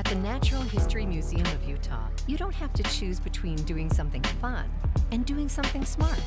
the Natural History Museum of Utah, you don't have to choose between doing something fun and doing something smart.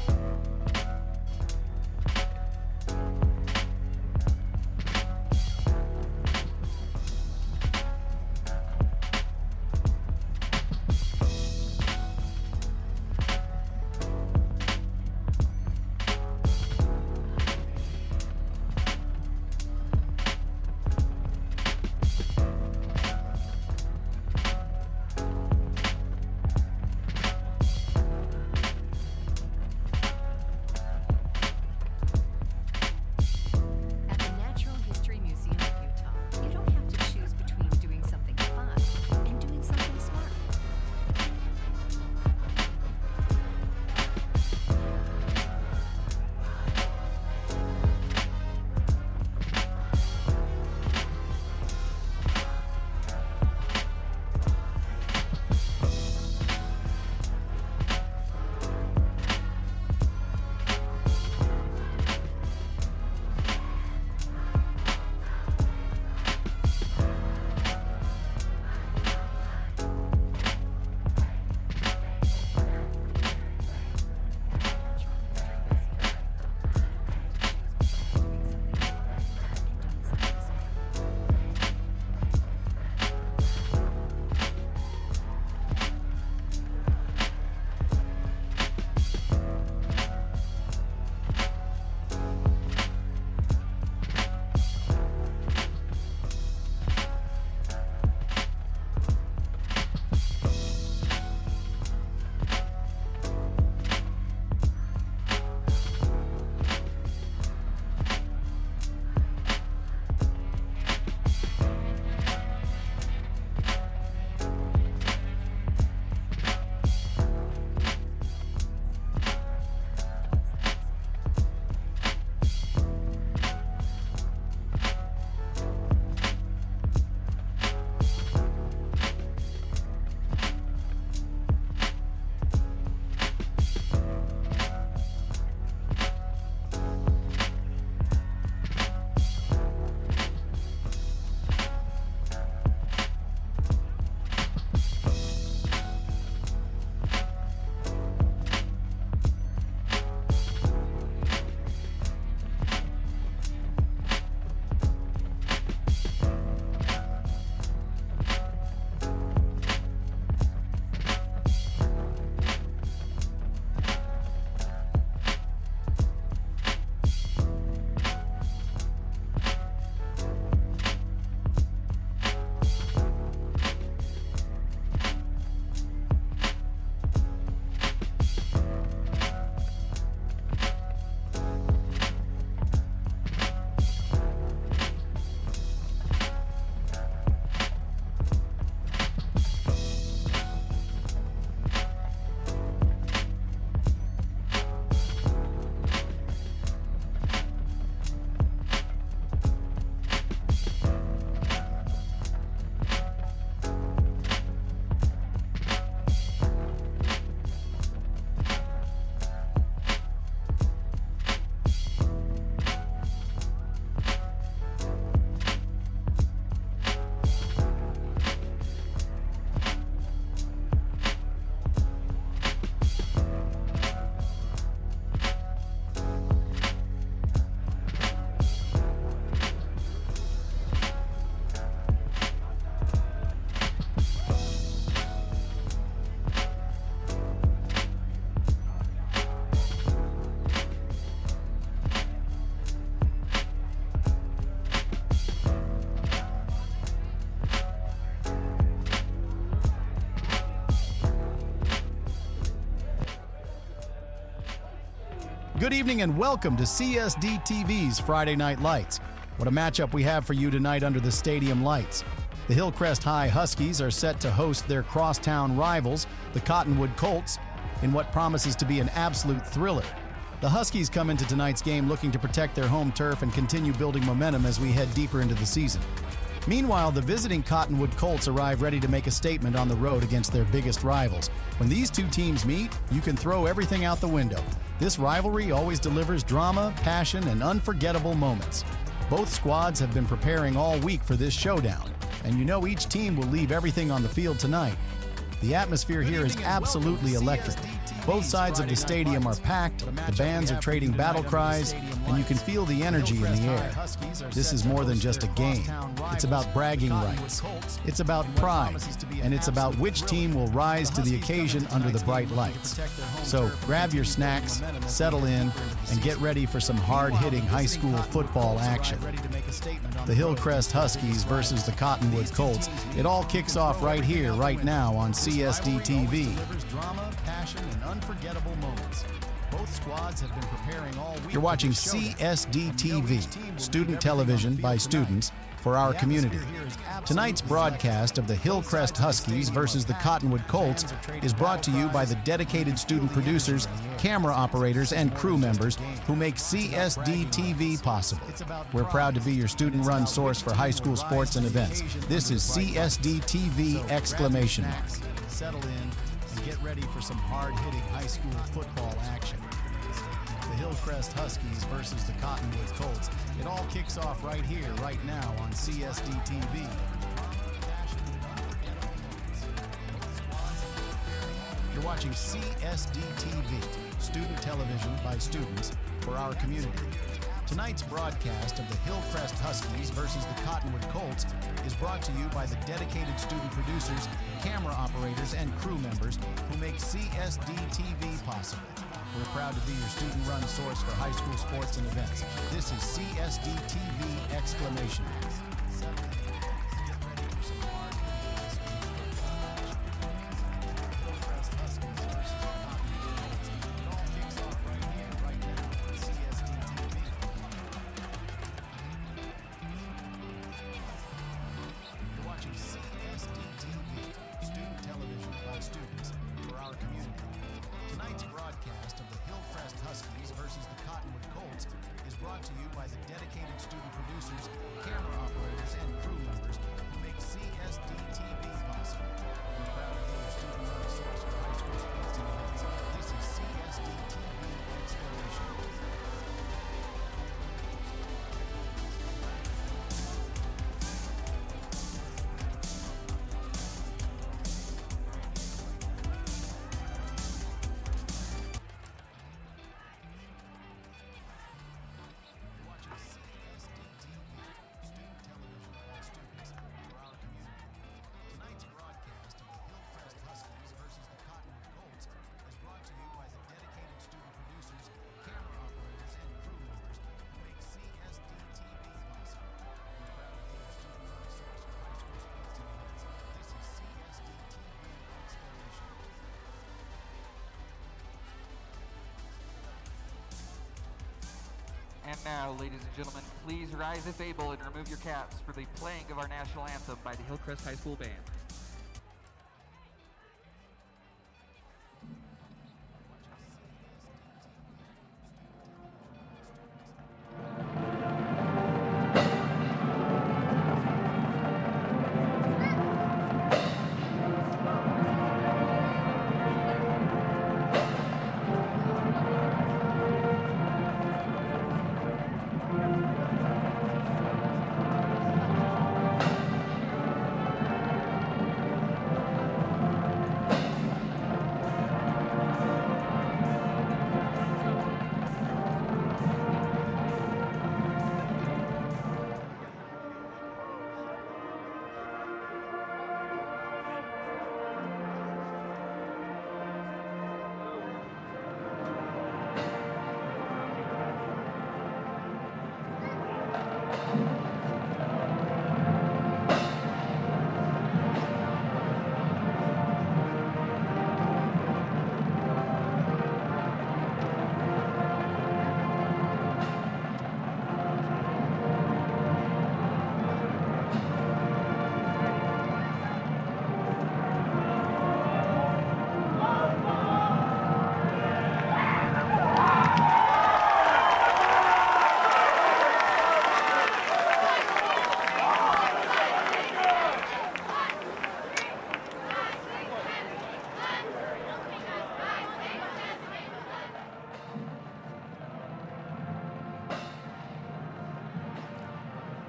Good evening and welcome to CSDTV's Friday Night Lights. What a matchup we have for you tonight under the stadium lights. The Hillcrest High Huskies are set to host their crosstown rivals, the Cottonwood Colts, in what promises to be an absolute thriller. The Huskies come into tonight's game looking to protect their home turf and continue building momentum as we head deeper into the season. Meanwhile, the visiting Cottonwood Colts arrive ready to make a statement on the road against their biggest rivals. When these two teams meet, you can throw everything out the window. This rivalry always delivers drama, passion, and unforgettable moments. Both squads have been preparing all week for this showdown. and you know each team will leave everything on the field tonight. The atmosphere here is absolutely electric. Both sides of the stadium are packed, the bands are trading battle cries, and you can feel the energy in the air. This is more than just a game. It's about bragging rights. It's about pride, and it's about which team will rise to the occasion under the bright lights. So grab your snacks, settle in, and get ready for some hard-hitting high school football action. The Hillcrest Huskies versus the Cottonwood Colts. It all kicks off right here, right now on CSDtv. Unforgettable moments. Both squads have been preparing all week. You're watching CSDtv, student television by students for our community. Tonight's broadcast of the Hillcrest Huskies versus the Cottonwood Colts is brought to you by the dedicated student producers, camera operators, and crew members who make CSDtv possible. We're proud to be your student-run source for high school sports and events. This is CSDtv! Settle in and get ready for some hard-hitting high school football action. The Hillcrest Huskies versus the Cottonwood Colts. It all kicks off right here, right now on CSDtv. You're watching CSDtv, student television by students for our community. Tonight's broadcast of the Hillcrest Huskies versus the Cottonwood Colts is brought to you by the dedicated student producers, camera operators, and crew members who make CSDtv possible. We're proud to be your student-run source for high school sports and events. This is CSDtv! Brought to you by the dedicated student producers, camera operators, and crew members who make CSDtv possible. We're proud to be your student-run source for high school sports and events. This is CSDtv! And now, ladies and gentlemen, please rise if able and remove your caps for the playing of our national anthem by the Hillcrest High School Band.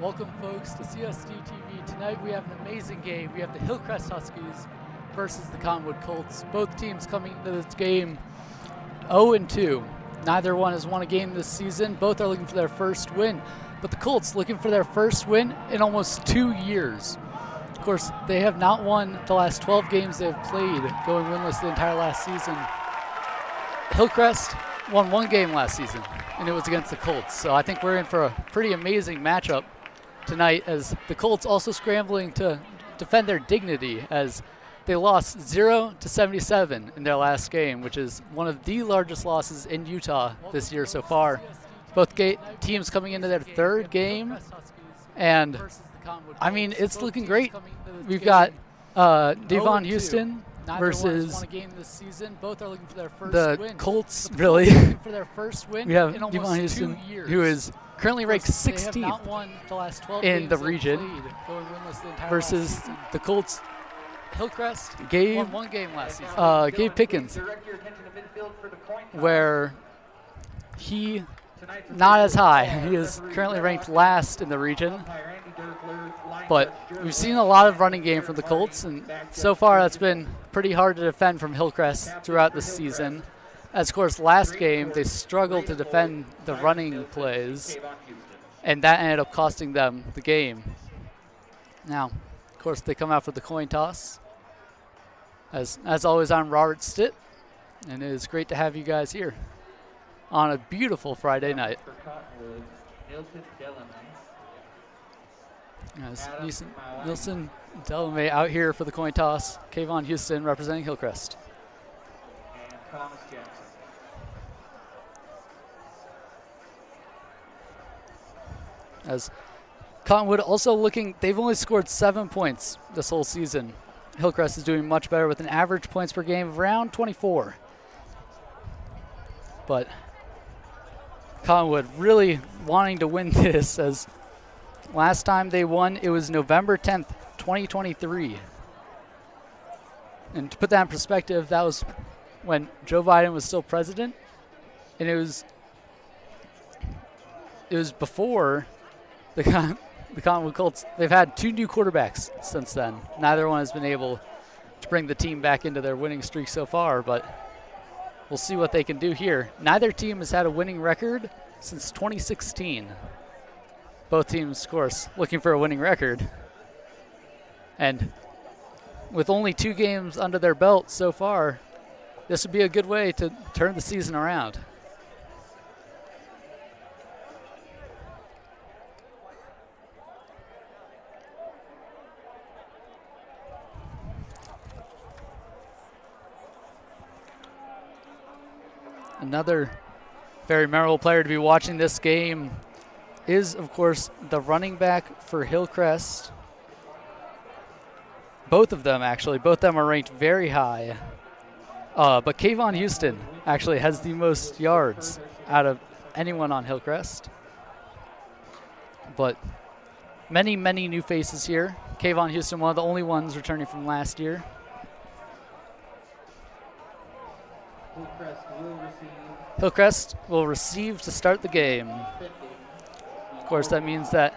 Welcome, folks, to CSDtv. Tonight we have an amazing game. We have the Hillcrest Huskies versus the Cottonwood Colts. Both teams coming into this game 0-2. Neither one has won a game this season. Both are looking for their first win. But the Colts looking for their first win in almost 2 years. Of course, they have not won the last 12 games they've played, going winless the entire last season. Hillcrest won 1 game last season, and it was against the Colts. So I think we're in for a pretty amazing matchup tonight, as the Colts also scrambling to defend their dignity, as they lost 0-77 in their last game, which is one of the largest losses in Utah this year so far. Both teams coming into their 3rd game, and I mean, it's looking great. We've got Devon Houston versus the Colts, really. We have Devon Houston, who is currently ranked 16th in the region, versus the Colts. Hillcrest won 1 game last season. Gabe Pickens, where he not as high. He is currently ranked last in the region. But we've seen a lot of running game from the Colts, and so far that's been pretty hard to defend from Hillcrest throughout the season. As, of course, last game they struggled to defend the running plays, and that ended up costing them the game. Now, of course, they come out for the coin toss. As always, I'm Robert Stitt, and it is great to have you guys here on a beautiful Friday night. As Nielsen Delamay out here for the coin toss. Kayvon Houston representing Hillcrest. And Thomas Jackson. As Cottonwood also looking, they've only scored 7 points this whole season. Hillcrest is doing much better with an average points per game of around 24. But Cottonwood really wanting to win this, as last time they won, it was November 10th, 2023. And to put that in perspective, that was when Joe Biden was still president, and it was before the Cottonwood Colts. They've had 2 new quarterbacks since then. Neither one has been able to bring the team back into their winning streak so far, but we'll see what they can do here. Neither team has had a winning record since 2016. Both teams, of course, looking for a winning record. And with only 2 games under their belt so far, this would be a good way to turn the season around. Another very memorable player to be watching this game is, of course, the running back for Hillcrest. Both of them, actually. Both of them are ranked very high. But Kayvon Houston actually has the most yards out of anyone on Hillcrest. But many, many new faces here. Kayvon Houston, one of the only ones returning from last year. Hillcrest will receive to start the game. Of course, that means that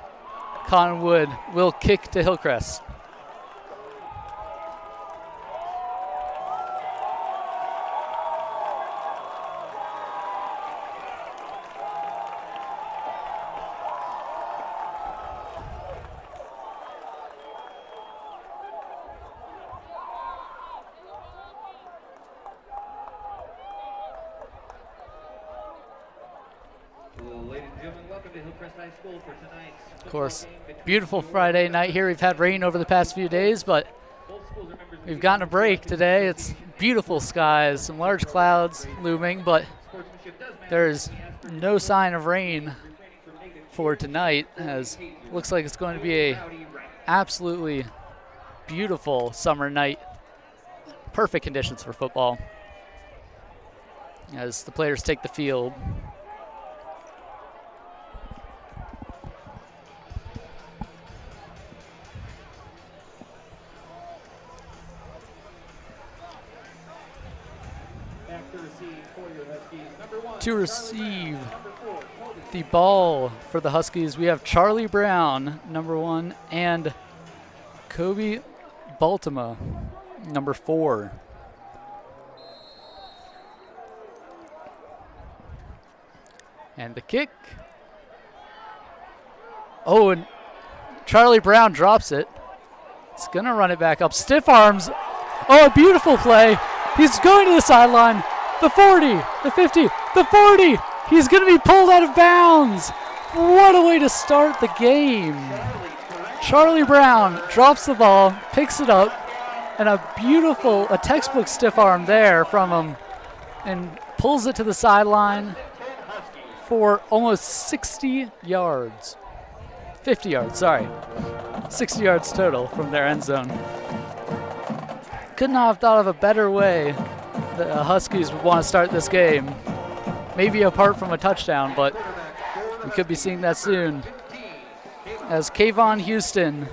Cottonwood will kick to Hillcrest. Of course, beautiful Friday night here. We've had rain over the past few days, but we've gotten a break today. It's beautiful skies, some large clouds looming, but there's no sign of rain for tonight, as it looks like it's going to be a absolutely beautiful summer night. Perfect conditions for football as the players take the field. To receive the ball for the Huskies, we have Charlie Brown, number 1, and Kobe Baltima, number 4. And the kick. Oh, and Charlie Brown drops it. He's going to run it back up. Stiff arms. Oh, a beautiful play. He's going to the sideline. The 40, the 50, the 40. He's going to be pulled out of bounds. What a way to start the game. Charlie Brown drops the ball, picks it up, and a textbook stiff arm there from him, and pulls it to the sideline for almost 60 yards. 50 yards, sorry. 60 yards total from their end zone. Could not have thought of a better way the Huskies would want to start this game. Maybe apart from a touchdown, but we could be seeing that soon. As Kayvon Houston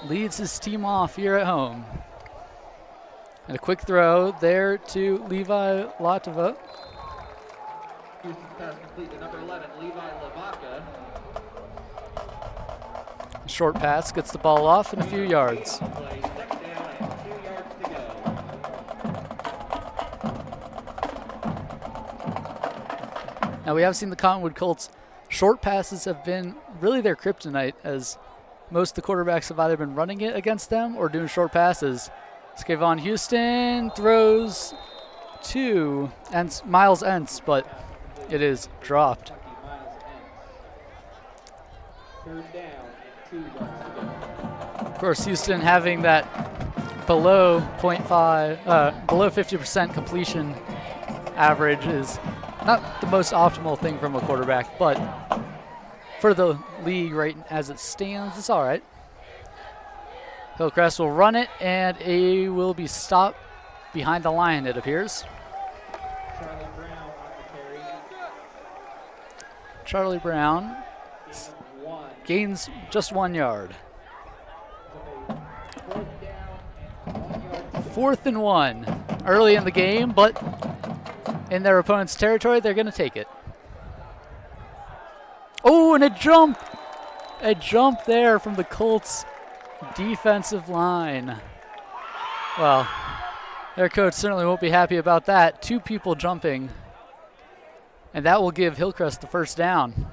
leads his team off here at home. And a quick throw there to Levi Latava. Houston's pass complete to number 11, Levi Lavaca. Short pass, gets the ball off in a few yards. Play, second down and 2 yards to go. Now we have seen the Cottonwood Colts. Short passes have been really their kryptonite, as most of the quarterbacks have either been running it against them or doing short passes. Kayvon Houston throws to Miles Entz, but it is dropped. Third down and 2 yards to go. Of course, Houston having that below 50% completion average is not the most optimal thing from a quarterback, but for the league right as it stands, it's all right. Hillcrest will run it, and it will be stopped behind the line, it appears. Charlie Brown on the carry. Charlie Brown gains just 1 yard. Fourth and 1 early in the game, but in their opponent's territory, they're going to take it. Oh, and a jump there from the Colts defensive line. Well, their coach certainly won't be happy about that. 2 people jumping, and that will give Hillcrest the first down.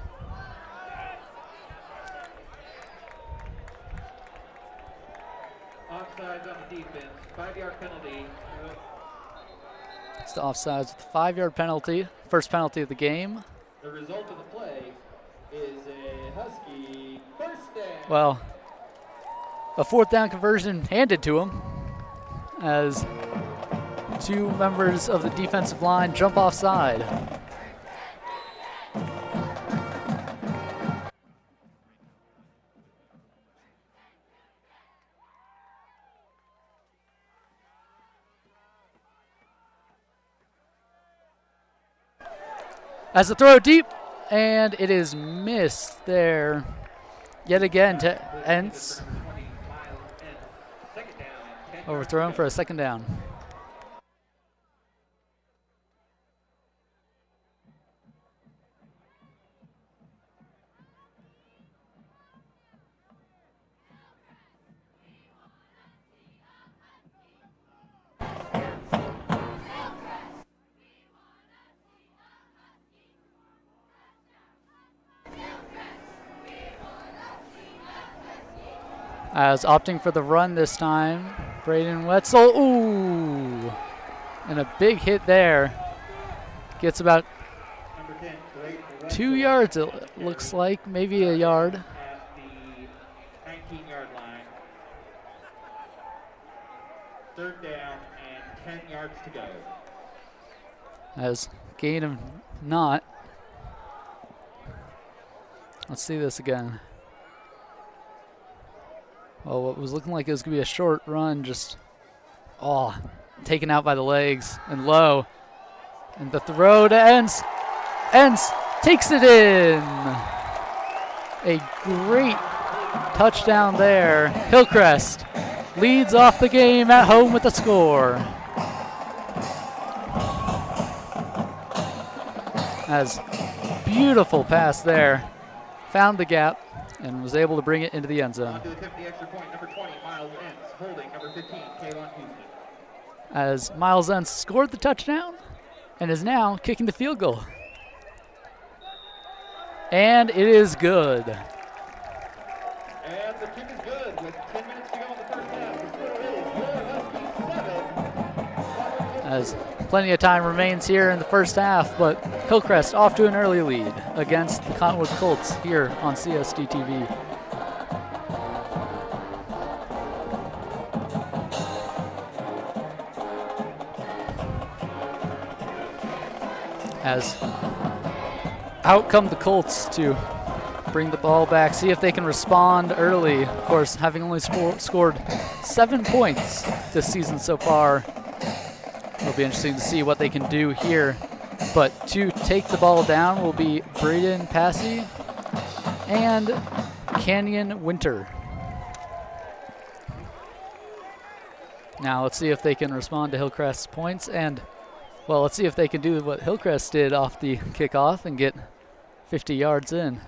Offsides on the defense, 5-yard penalty. It's the offsides with the 5-yard penalty, first penalty of the game. The result of the play is a Husky first down. Well, a 4th down conversion handed to him as 2 members of the defensive line jump offside. As the throw deep, and it is missed there yet again to Entz. Overthrown for a second down. As opting for the run this time, Braden Wetzel, ooh, and a big hit there. Gets about 2 yards, it looks like, maybe a yard. At the 19-yard line. Third down and 10 yards to go. As gain of not. Let's see this again. Well, what was looking like it was going to be a short run, just, taken out by the legs and low. And the throw to Entz. Entz takes it in. A great touchdown there. Hillcrest leads off the game at home with the score. As beautiful pass there. Found the gap and was able to bring it into the end zone. On to the 50 extra point, number 20, Miles Enns, holding number 15, Kayvon Houston. As Miles Enns scored the touchdown and is now kicking the field goal. And it is good. And the kick is good with 10 minutes to go in the first half. The score is your Huskies 7. As plenty of time remains here in the first half, but Hillcrest off to an early lead against the Cottonwood Colts here on CSDtv. As out come the Colts to bring the ball back, see if they can respond early. Of course, having only scored 7 points this season so far. It'll be interesting to see what they can do here. But to take the ball down will be Braden Passy and Canyon Winter. Now let's see if they can respond to Hillcrest's points, and well, let's see if they can do what Hillcrest did off the kickoff and get 50 yards in.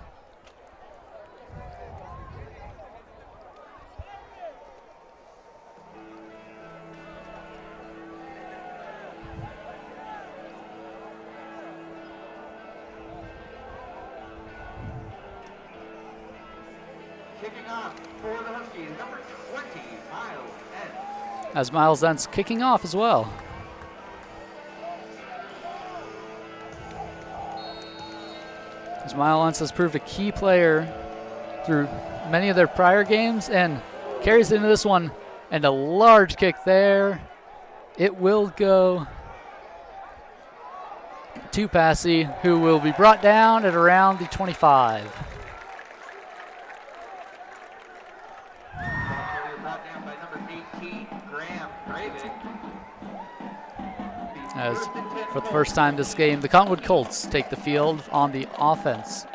Kicking off for the Huskies, number 20, Miles Enns. As Miles Enns kicking off as well. As Miles Enns has proved a key player through many of their prior games and carries into this one, and a large kick there. It will go to Passy, who will be brought down at around the 25. Brought down by number 18, Graham Breivik. As for the first time this game, the Cottonwood Colts take the field on the offense.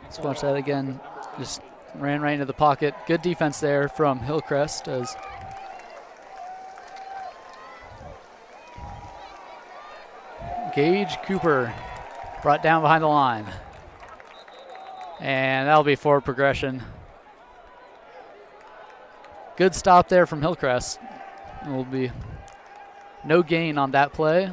Let's watch that again. Just ran right into the pocket. Good defense there from Hillcrest as Gage Cooper brought down behind the line. And that'll be forward progression. Good stop there from Hillcrest. There will be no gain on that play.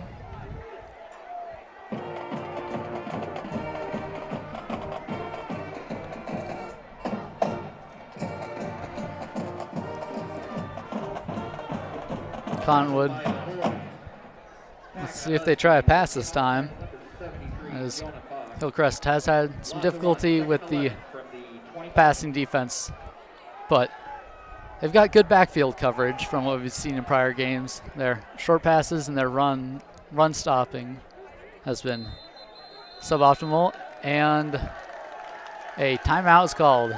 Cottonwood. Let's see if they try a pass this time, as Hillcrest has had some difficulty with the passing defense, but they've got good backfield coverage from what we've seen in prior games. Their short passes and their run stopping has been suboptimal, and a timeout is called.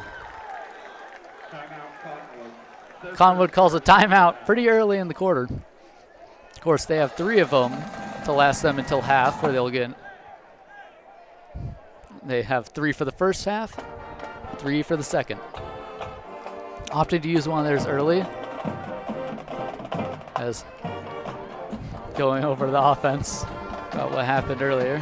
Cottonwood calls a timeout pretty early in the quarter. Of course, they have 3 of them to last them until half, where they'll get. They have 3 for the first half, 3 for the second. Opted to use one of theirs early, as going over the offense about what happened earlier.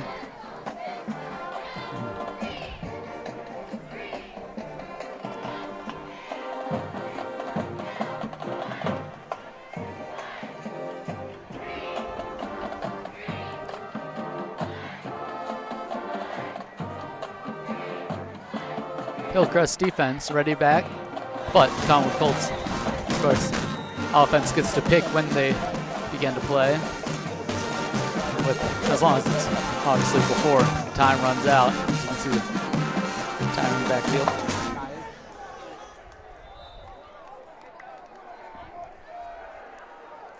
Hillcrest defense ready back, but Cottonwood Colts, of course, offense gets to pick when they begin to play, as long as it's obviously before time runs out. As you can see the time in the backfield.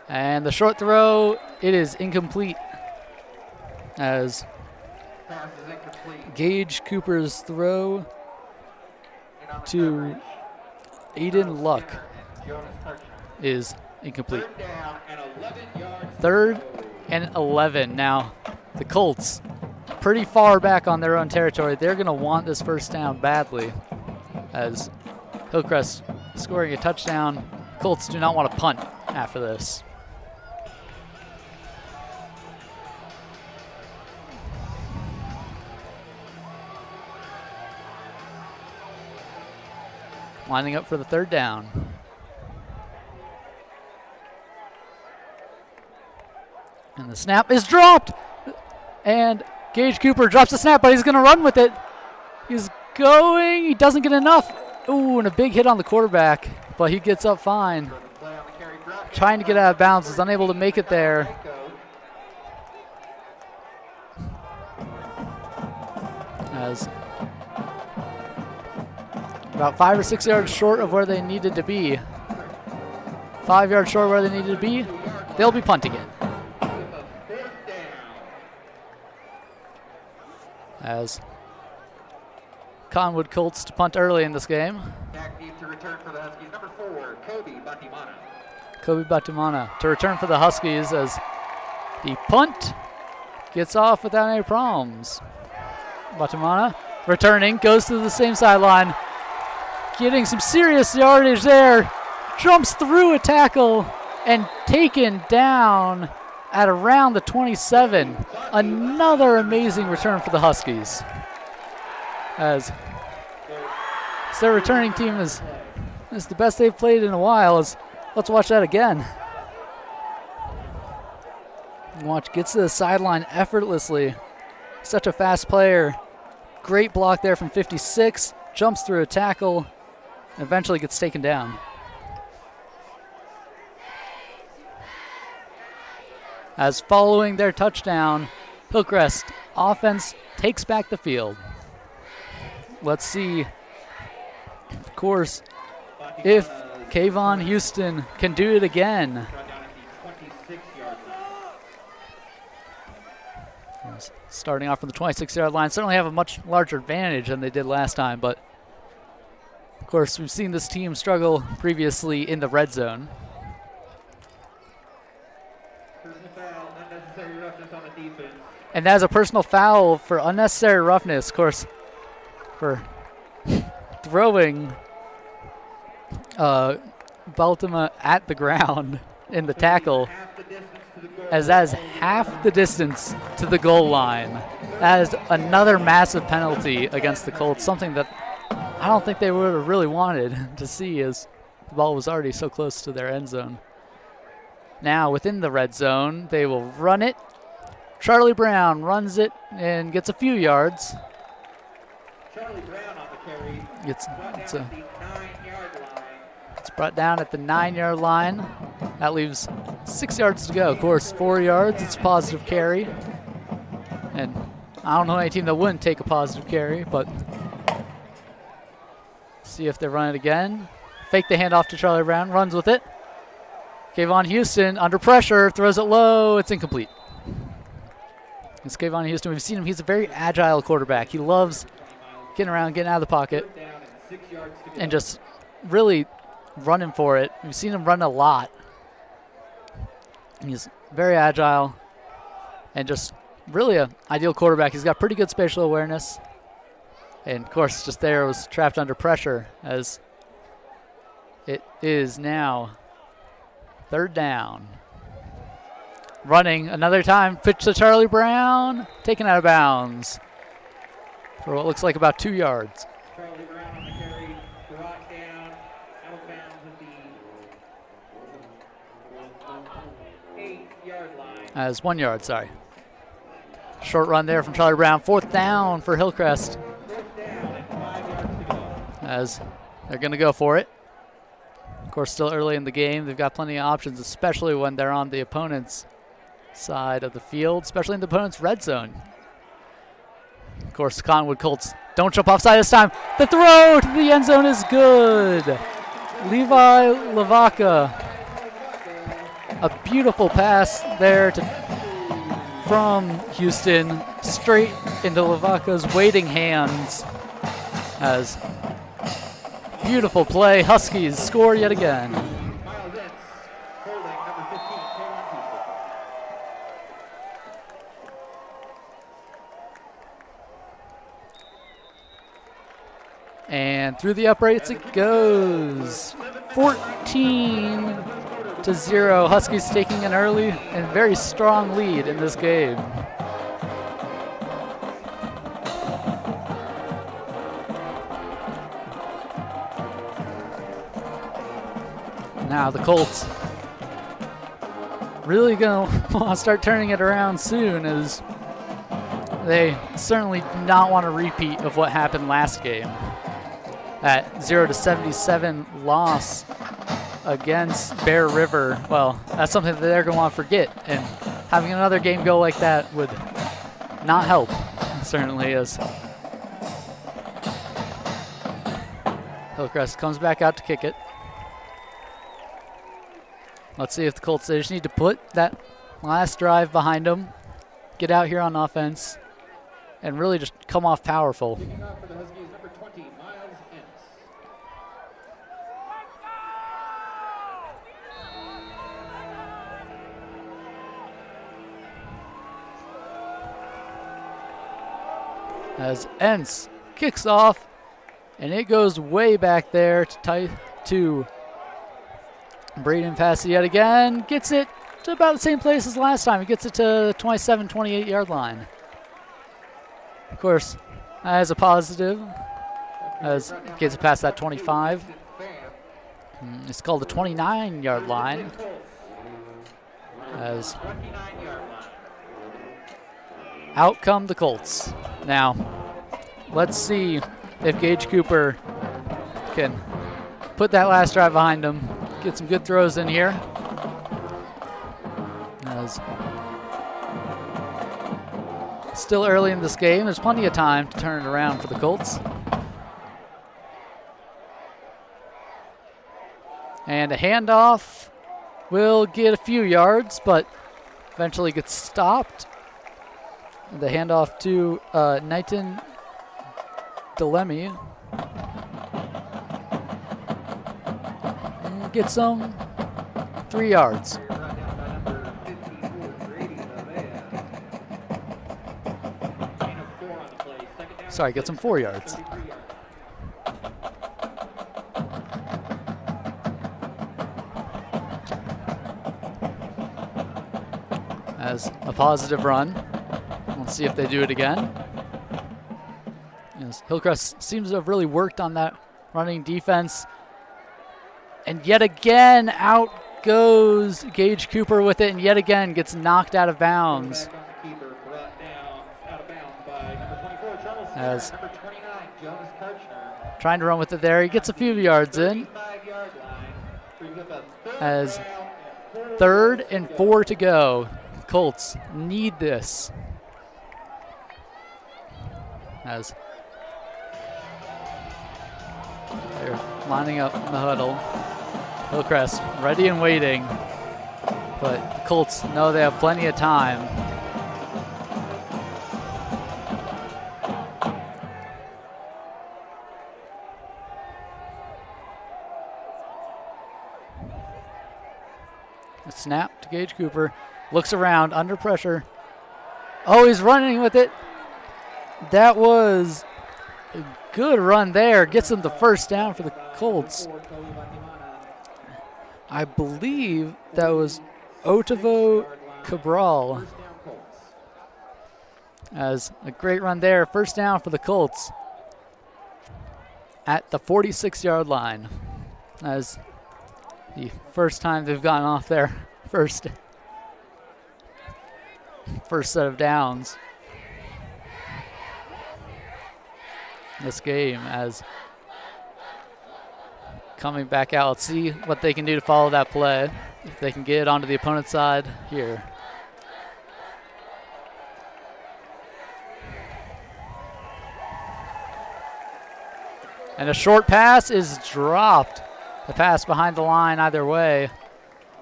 And the short throw, it is incomplete, as Gage Cooper's throw to Aiden Luck is incomplete. 3rd and 11. Now, the Colts pretty far back on their own territory. They're going to want this first down badly, as Hillcrest scoring a touchdown. Colts do not want to punt after this. Lining up for the third down. And the snap is dropped. And Gage Cooper drops the snap, but he's going to run with it. He's going. He doesn't get enough. Ooh, and a big hit on the quarterback, but he gets up fine. Trying to get out of bounds, is unable to make it there. As about 5 or 6 yards short of where they needed to be. 5 yards short of where they needed to be. They'll be punting it. As Cottonwood Colts to punt early in this game. Back deep to return for the Huskies, number 4, Kobe Batimana. Kobe Batimana to return for the Huskies as the punt gets off without any problems. Batimana returning, goes to the same sideline. Getting some serious yardage there. Jumps through a tackle and taken down at around the 27. Another amazing return for the Huskies. As their returning team is the best they've played in a while. Let's watch that again. Watch, gets to the sideline effortlessly. Such a fast player. Great block there from 56. Jumps through a tackle. And eventually gets taken down. As following their touchdown, Hillcrest offense takes back the field. Let's see, of course, if Kayvon Houston can do it again. Starting off from the 26-yard line, certainly have a much larger advantage than they did last time, but of course we've seen this team struggle previously in the red zone. And that's a personal foul for unnecessary roughness, of course, for throwing Baltimore at the ground in the tackle, as that is half the distance to the goal line. That is another massive penalty against the Colts, something that I don't think they would have really wanted to see, as the ball was already so close to their end zone. Now within the red zone, they will run it. Charlie Brown runs it and gets a few yards. Charlie Brown on the carry. It's brought down at the 9-yard line. That leaves 6 yards to go. Of course, 4 yards, it's a positive carry. And I don't know any team that wouldn't take a positive carry, but see if they run it again. Fake the handoff to Charlie Brown, runs with it. Kayvon Houston under pressure, throws it low, it's incomplete. It's Kayvon Houston. We've seen him. He's a very agile quarterback. He loves getting around, getting out of the pocket, and just really running for it. We've seen him run a lot. He's very agile and just really an ideal quarterback. He's got pretty good spatial awareness. And, of course, just there was trapped under pressure, as it is now third down. Running another time, pitch to Charlie Brown, taken out of bounds for what looks like about 2 yards. Charlie Brown on the carry, brought down, out of bounds at the 8-yard line. As 1 yard, sorry. Short run there from Charlie Brown. Fourth down for Hillcrest. Fourth down and 5 yards to go. As they're going to go for it. Of course, still early in the game. They've got plenty of options, especially when they're on the opponent's side of the field, especially in the opponent's red zone. Of course, Cottonwood Colts don't jump offside this time. The throw to the end zone is good. Levi Lavaca. A beautiful pass there from Houston straight into Lavaca's waiting hands. As beautiful play. Huskies score yet again. And through the uprights it goes. 14-0. Huskies taking an early and very strong lead in this game. Now the Colts really gonna want to start turning it around soon, as they certainly do not want a repeat of what happened last game. That 0-77 loss against Bear River. Well, that's something that they're gonna want to forget, and having another game go like that would not help, certainly is. Hillcrest comes back out to kick it. Let's see if the Colts, they just need to put that last drive behind them, get out here on offense, and really just come off powerful. As Entz kicks off, and it goes way back there to Braden Passy yet again, gets it to about the same place as last time. He gets it to the 27, 28-yard line. Of course, as a positive, as it gets it past that 25. It's called the 29-yard line. As out come the Colts. Now, let's see if Gage Cooper can put that last drive behind him. Get some good throws in here. As still early in this game, there's plenty of time to turn it around for the Colts. And a handoff will get a few yards, but eventually gets stopped. The handoff to Knighton Delemy. Gets them 3 yards. Sorry, gets them 4 yards. As a positive run. Let's see if they do it again. Yes, Hillcrest seems to have really worked on that running defense. And yet again, out goes Gage Cooper with it, and yet again gets knocked out of bounds. As trying to run with it there, he gets a few yards in. As 3rd and 4 to go. Colts need this. As they're lining up in the huddle. Hillcrest ready and waiting, but the Colts know they have plenty of time. A snap to Gage Cooper, looks around, under pressure. Oh, he's running with it. That was a good run there, gets him the first down for the Colts. I believe that was Otavo Cabral. As a great run there, first down for the Colts at the 46-yard line. As the first time they've gotten off their first set of downs this game. As coming back out, let's see what they can do to follow that play, if they can get it onto the opponent's side here. And a short pass is dropped. The pass behind the line either way,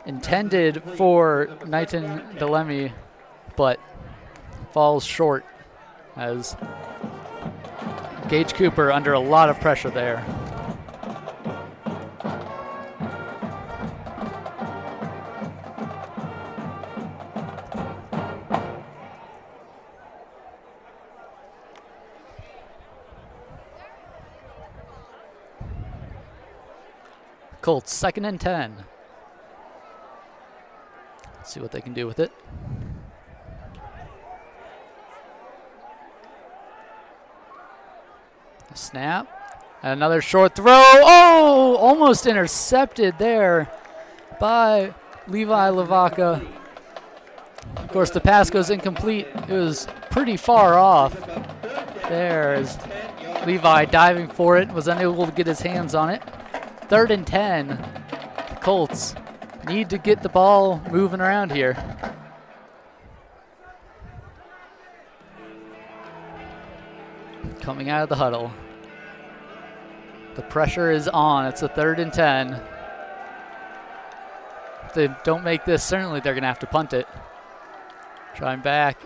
intended for Knighton Delemy, but falls short as Gage Cooper under a lot of pressure there. Colts, 2nd and 10. Let's see what they can do with it. Snap. And another short throw. Oh, almost intercepted there by Levi Lavaca. Of course, the pass goes incomplete. It was pretty far off. There's Levi diving for it, was unable to get his hands on it. 3rd and 10. The Colts need to get the ball moving around here. Coming out of the huddle. The pressure is on. It's a 3rd and 10. If they don't make this, certainly they're going to have to punt it. Trying back.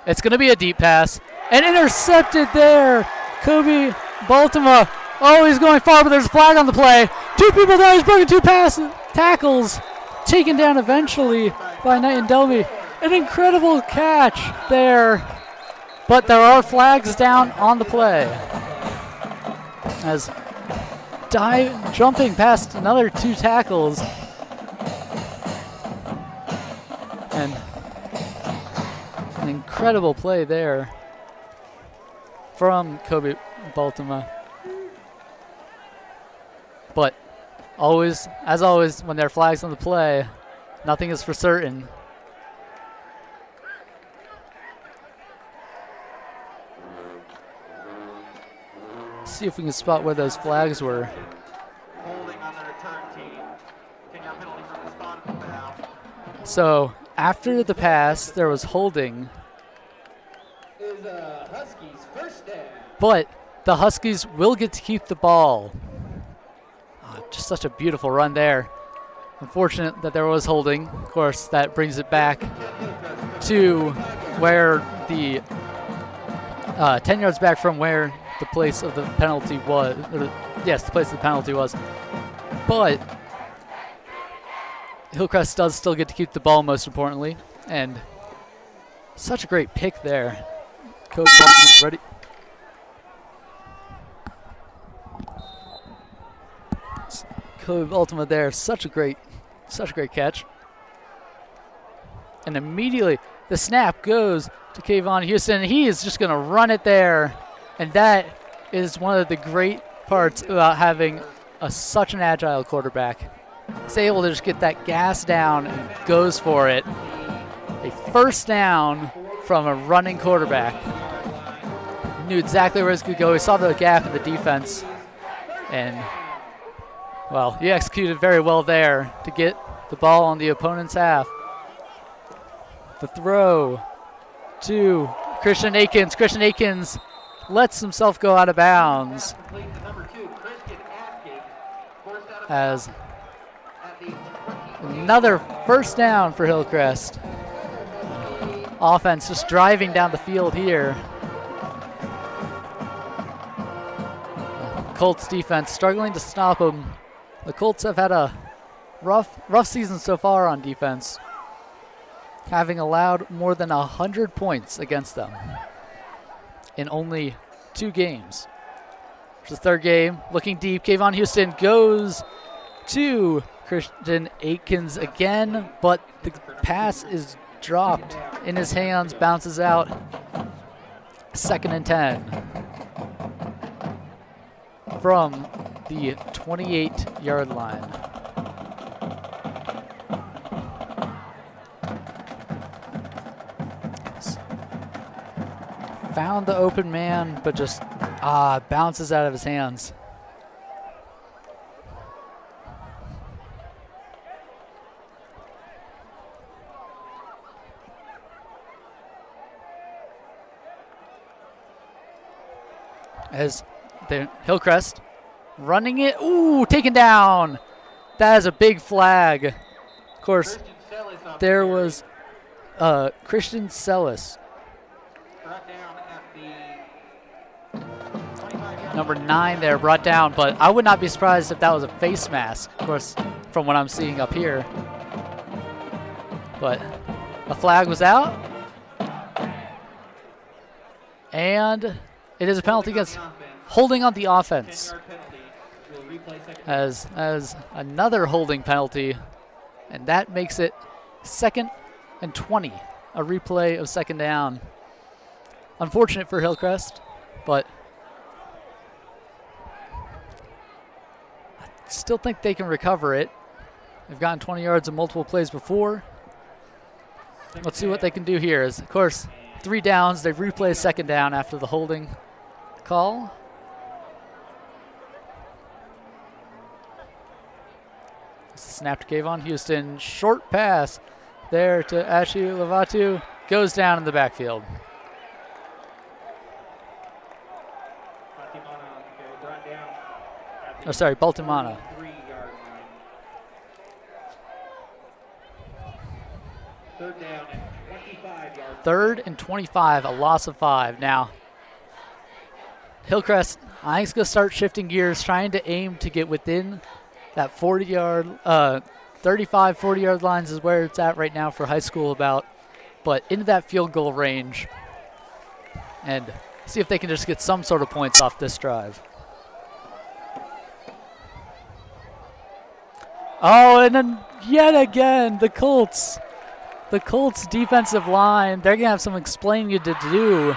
It's going to be a deep pass. And intercepted there. Kobe Baltimore. Oh, he's going far, but there's a flag on the play. 2 people down. He's broken 2 tackles. Taken down eventually by Knight and Delby. An incredible catch there. But there are flags down on the play. As jumping past another 2 tackles. And an incredible play there from Kobe Baltimore. But always, as always, when there are flags on the play, nothing is for certain. See if we can spot where those flags were. Holding on the return team. Taking out penalty from the spot of the foul. So after the pass, there was holding. Is Huskies first down. But the Huskies will get to keep the ball. Just such a beautiful run there. Unfortunate that there was holding. Of course, that brings it back to where the 10 yards back from where the place of the penalty was. Yes, the place of the penalty was. But Hillcrest does still get to keep the ball, most importantly. And such a great pick there. Coach Baltimore's ready. Kobe Ultima there, such a great catch. And immediately the snap goes to Kayvon Houston. He is just gonna run it there. And that is one of the great parts about having such an agile quarterback. He's able to just get that gas down and goes for it. A first down from a running quarterback. He knew exactly where he could go. He saw the gap in the defense. And well, he executed very well there to get the ball on the opponent's half. The throw to Christian Akins. Christian Akins lets himself go out of bounds as another first down for Hillcrest. Offense just driving down the field here. Colts defense struggling to stop him. The Colts have had a rough season so far on defense, having allowed more than 100 points against them in only 2 games. The 3rd game, looking deep. Kayvon Houston goes to Christian Akins again, but the pass is dropped in his hands, bounces out. 2nd and 10 from the 28-yard line. Found the open man, but just bounces out of his hands. As the Hillcrest running it. Ooh, taken down. That is a big flag. Of course, there was Christian Sellis. Number 9 there brought down, but I would not be surprised if that was a face mask, of course, from what I'm seeing up here. But a flag was out. And it is a penalty against holding on the offense. as another holding penalty, and that makes it 2nd and 20, a replay of 2nd down. Unfortunate for Hillcrest, but I still think they can recover it. They've gotten 20 yards in multiple plays before. Let's see what they can do here. As, of course, 3 downs. They've replayed 2nd down after the holding call. Snap to Kayvon Houston. Short pass there to Ashu Lavatu. Goes down in the backfield. Oh, sorry, Baltimana. 3rd down and 25 yards. 3rd and 25, a loss of 5. Now, Hillcrest, I think, is going to start shifting gears, trying to aim to get within that 40-yard, 35, 40-yard lines is where it's at right now for high school about, but into that field goal range and see if they can just get some sort of points off this drive. Oh, and then yet again, the Colts defensive line, they're going to have some explaining to do,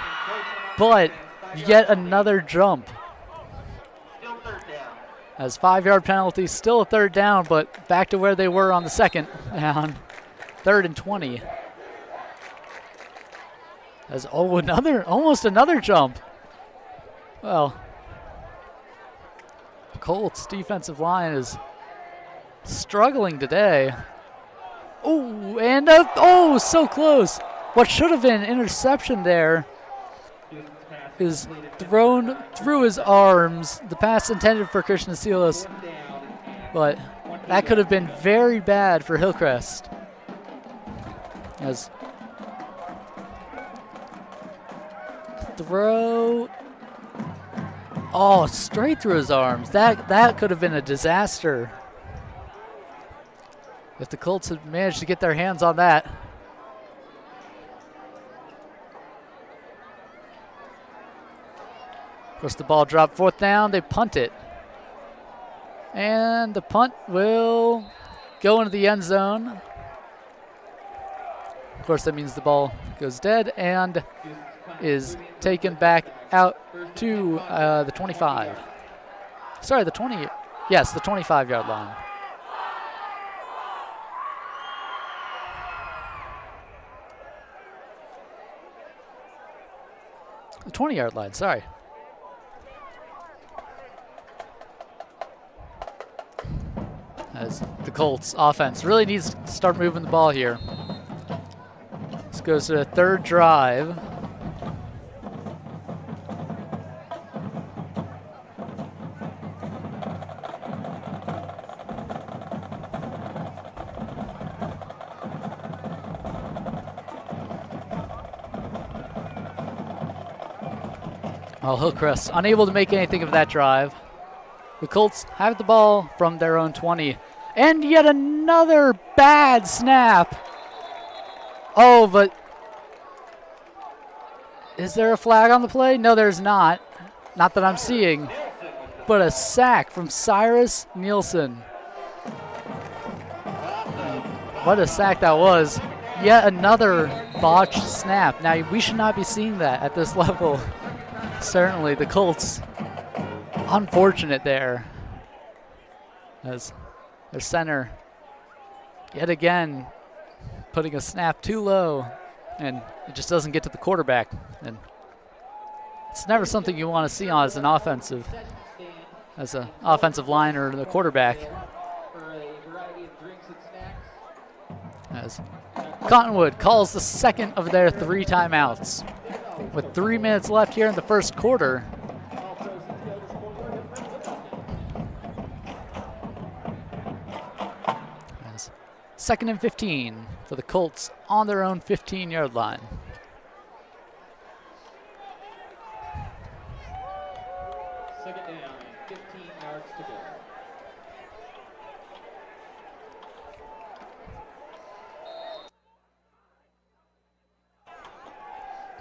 but yet another jump. As 5-yard penalty, still a 3rd down, but back to where they were on the 2nd down, 3rd and 20. As, almost another jump. Well, Colts defensive line is struggling today. Oh, and so close. What should have been interception there is thrown through his arms. The pass intended for Christian Asilas, but that could have been very bad for Hillcrest. As throw, straight through his arms. That could have been a disaster if the Colts had managed to get their hands on that. Of course, the ball dropped 4th down. They punt it. And the punt will go into the end zone. Of course, that means the ball goes dead and is taken back out to the 25. Sorry, the 20. Yes, the 25-yard line. The 20-yard line, sorry. As the Colts offense really needs to start moving the ball here. This goes to a 3rd drive. Well, Hillcrest unable to make anything of that drive. The Colts have the ball from their own 20. And yet another bad snap. Oh, but is there a flag on the play? No, there's not. Not that I'm seeing. But a sack from Cyrus Nielsen. What a sack that was. Yet another botched snap. Now, we should not be seeing that at this level. Certainly, the Colts, unfortunate there. As their center, yet again, putting a snap too low, and it just doesn't get to the quarterback. And it's never something you want to see as an offensive line or the quarterback. As Cottonwood calls the 2nd of their 3 timeouts. With 3 minutes left here in the 1st quarter. As 2nd and 15 for the Colts on their own 15-yard line. Second down, 15 yards to go.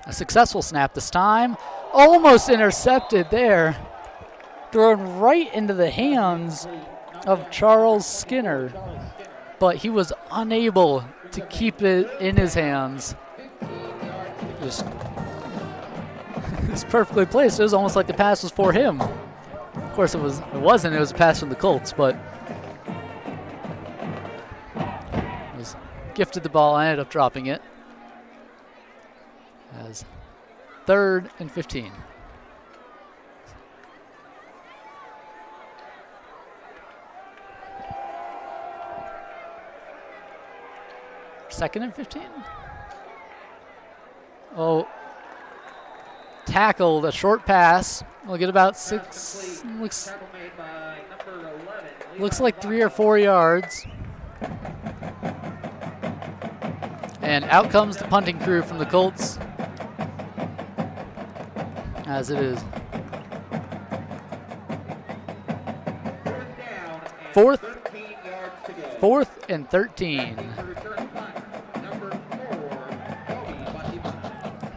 A successful snap this time. Almost intercepted there. thrown right into the hands of Charles Skinner, but he was unable to keep it in his hands. Just it's perfectly placed. It was almost like the pass was for him. Of course, it wasn't. It was a pass from the Colts, but it was gifted the ball. I ended up dropping it. As 3rd and 15. Second and 15. Oh, tackled a short pass. We'll get about 6. Looks like 3 or 4 yards. And out comes the punting crew from the Colts. As it is 4th and 13.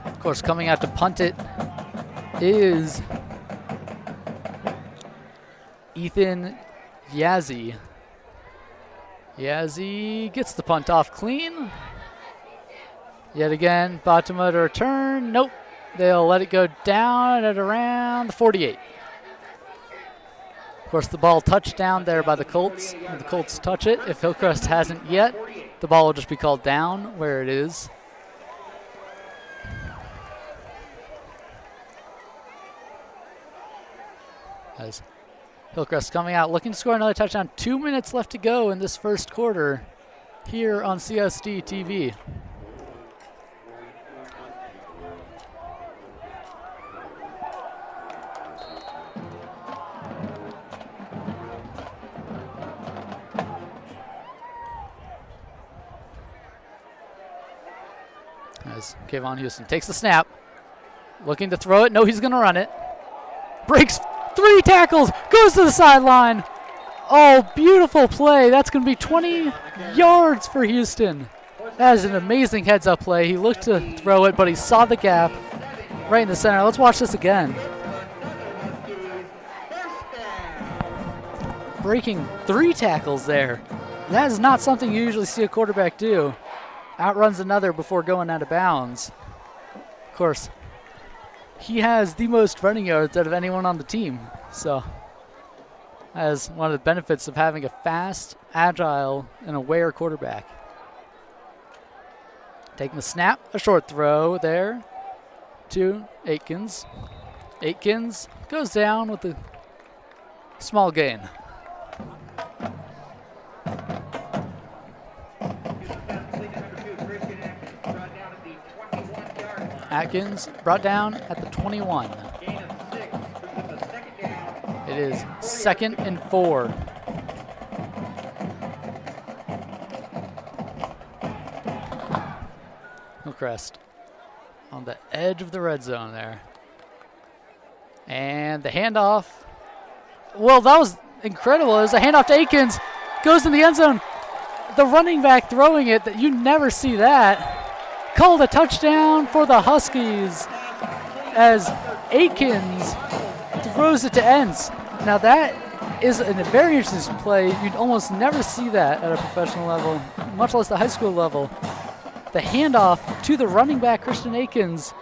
Of course, coming out to punt it is Ethan Yazzie. Yazzie gets the punt off clean. Yet again, Fatima to return. Nope. They'll let it go down at around the 48. Of course, the ball touched down there by the Colts. The Colts touch it. If Hillcrest hasn't yet, the ball will just be called down where it is. As Hillcrest coming out, looking to score another touchdown. 2 minutes left to go in this first quarter here on CSDtv. As Kayvon Houston takes the snap, looking to throw it. No, he's going to run it. Breaks 3 tackles, goes to the sideline. Oh, beautiful play. That's going to be 20 yards for Houston. That is an amazing heads-up play. He looked to throw it, but he saw the gap right in the center. Let's watch this again. Breaking 3 tackles there. That is not something you usually see a quarterback do. Outruns another before going out of bounds. Of course, he has the most running yards out of anyone on the team. So, as one of the benefits of having a fast, agile, and aware quarterback. Taking the snap, a short throw there to Aikens. Aikens goes down with a small gain. Atkins brought down at the 21. It is 2nd and 4. Hillcrest on the edge of the red zone there. And the handoff. Well, that was incredible. It was a handoff to Aikens. Goes in the end zone. The running back throwing it, that you never see that. Called a touchdown for the Huskies as Aikens throws it to Entz. Now that is a very interesting play. You'd almost never see that at a professional level, much less the high school level. The handoff to the running back, Christian Aikens,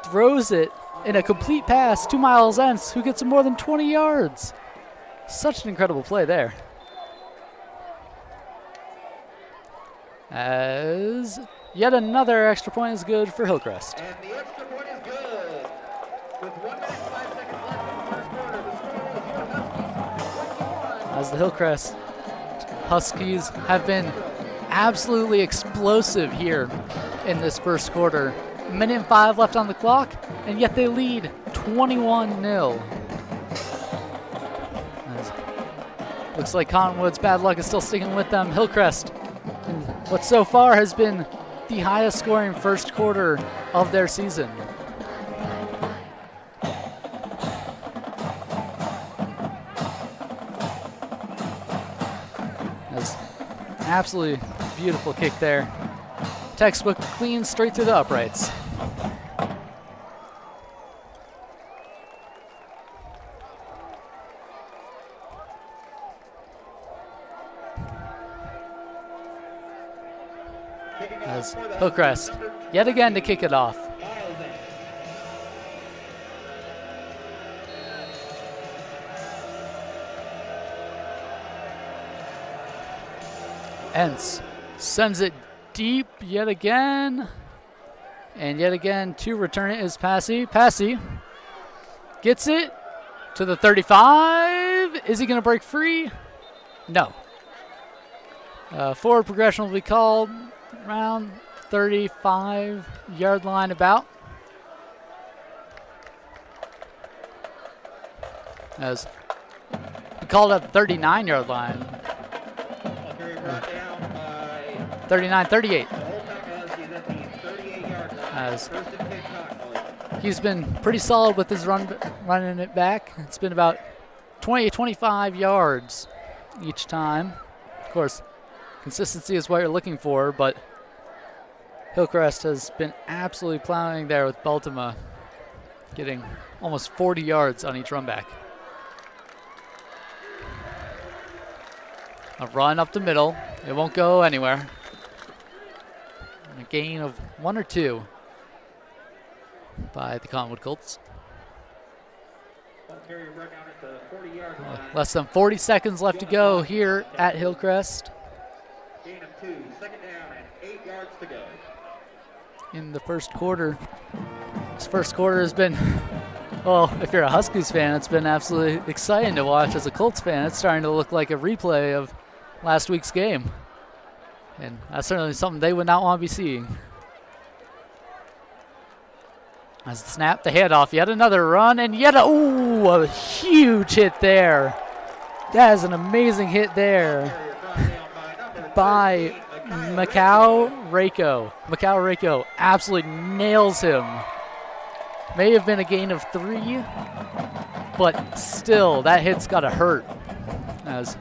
throws it in a complete pass to Miles Entz, who gets more than 20 yards. Such an incredible play there. As yet another extra point is good for Hillcrest. And the extra point is good. With 1.5 seconds left in the first quarter, the score is your Huskies 21. As the Hillcrest Huskies have been absolutely explosive here in this first quarter. 1:05 left on the clock, and yet they lead 21-0. Looks like Cottonwood's bad luck is still sticking with them. Hillcrest, in what so far has been the highest scoring first quarter of their season. That's absolutely beautiful kick there. Textbook clean straight through the uprights. As Hillcrest yet again to kick it off. Entz sends it deep yet again. And yet again to return it is Passy. Passy gets it to the 35. Is he going to break free? No. Forward progression will be called around 35-yard line about. As we called at the 39-yard line. 39-38. As he's been pretty solid with his running it back. It's been about 20-25 yards each time. Of course, consistency is what you're looking for, but Hillcrest has been absolutely plowing there with Baltima, getting almost 40 yards on each run back. A run up the middle. It won't go anywhere. A gain of 1 or 2 by the Cottonwood Colts. Less than 40 seconds left to go here at Hillcrest. Gain of 2, second down and 8 yards to go. In the first quarter. This first quarter has been, well, if you're a Huskies fan, it's been absolutely exciting to watch. As a Colts fan, it's starting to look like a replay of last week's game. And that's certainly something they would not want to be seeing. As the snap, the handoff, yet another run, and yet a huge hit there. That is an amazing hit there by Macau Rako. Macau Rako absolutely nails him. May have been a gain of 3, but still, that hit's got to hurt. As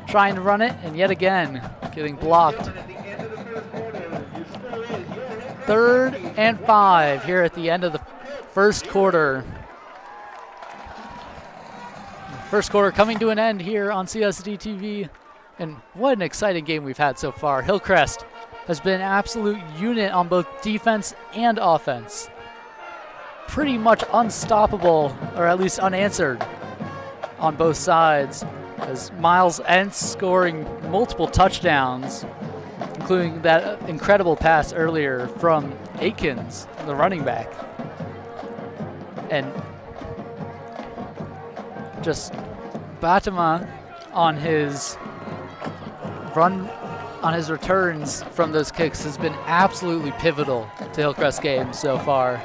trying to run it, and yet again, getting blocked. 3rd and 5 here at the end of the first quarter. First quarter coming to an end here on CSDtv. And what an exciting game we've had so far. Hillcrest has been an absolute unit on both defense and offense. Pretty much unstoppable, or at least unanswered, on both sides. As Miles Entz scoring multiple touchdowns, including that incredible pass earlier from Aikens, the running back. And just Batima on his returns from those kicks has been absolutely pivotal to Hillcrest games so far.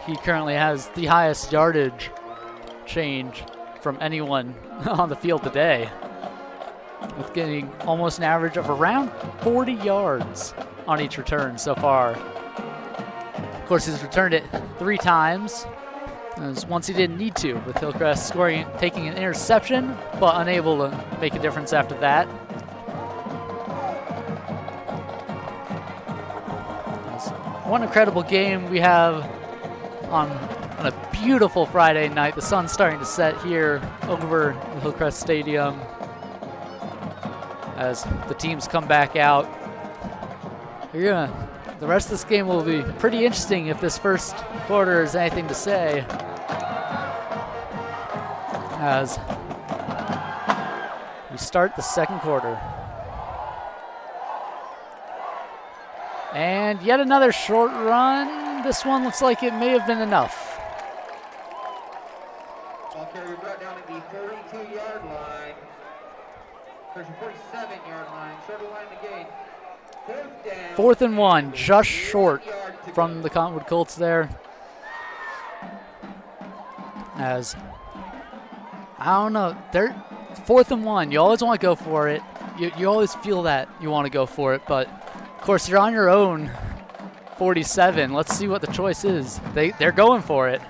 He currently has the highest yardage change from anyone on the field today, with getting almost an average of around 40 yards on each return so far. Of course, he's returned it 3 times, as once he didn't need to, with Hillcrest taking an interception, but unable to make a difference after that. One incredible game we have on a beautiful Friday night. The sun's starting to set here over the Hillcrest Stadium as the teams come back out. The rest of this game will be pretty interesting if this first quarter is anything to say. As we start the second quarter. And yet another short run. This one looks like it may have been enough. Ball carrier brought down at the 42-yard line. 47-yard line, shorter line to gain. 4th down. 4th and 1, just short from the Cottonwood Colts there. As, I don't know, they're 4th and 1. You always want to go for it. You always feel that you want to go for it, but of course you're on your own 47. Let's see what the choice is. They're going for it,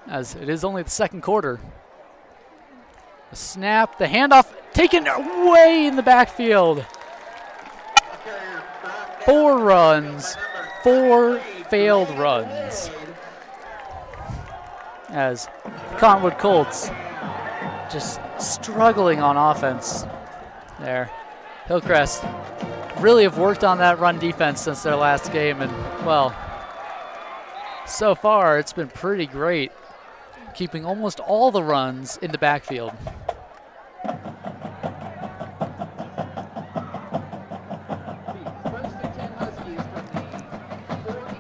as it is only the second quarter. The snap, the handoff, taken way in the backfield. 4 runs, 4 failed runs. As Cottonwood Colts just struggling on offense there. Hillcrest really have worked on that run defense since their last game, and well, so far it's been pretty great, keeping almost all the runs in the backfield.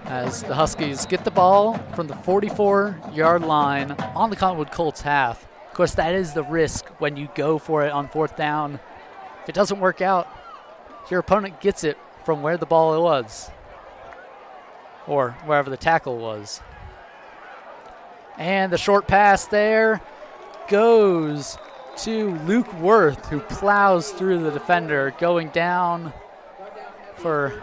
As the Huskies get the ball from the 44-yard line on the Cottonwood Colts half. Of course, that is the risk when you go for it on 4th down. If it doesn't work out, your opponent gets it from where the ball was, or wherever the tackle was. And the short pass there goes to Luke Worth, who plows through the defender, going down for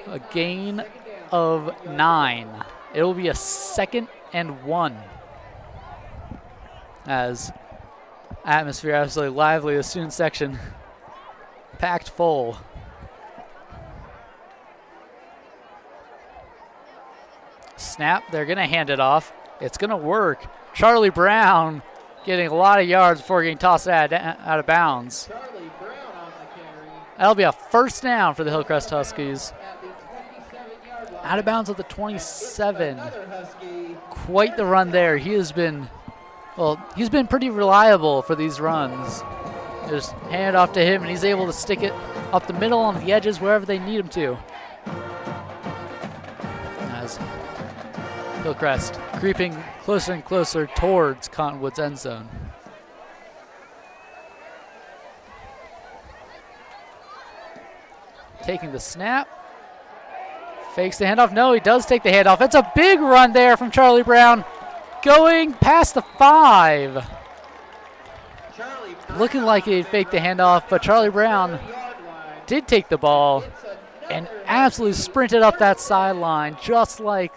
a gain of 9. It will be a 2nd and 1. As atmosphere absolutely lively, the student section packed full. Snap, they're gonna hand it off. It's gonna work. Charlie Brown getting a lot of yards before getting tossed out of bounds. That'll be a 1st down for the Hillcrest Huskies. Out of bounds at the 27. Quite the run there. He's been pretty reliable for these runs. Just hand it off to him, and he's able to stick it up the middle on the edges wherever they need him to. As Hillcrest creeping closer and closer towards Cottonwood's end zone. Taking the snap. Fakes the handoff. No, he does take the handoff. It's a big run there from Charlie Brown. Going past the 5. Looking like he faked the handoff, but Charlie Brown did take the ball and absolutely sprinted up that sideline just like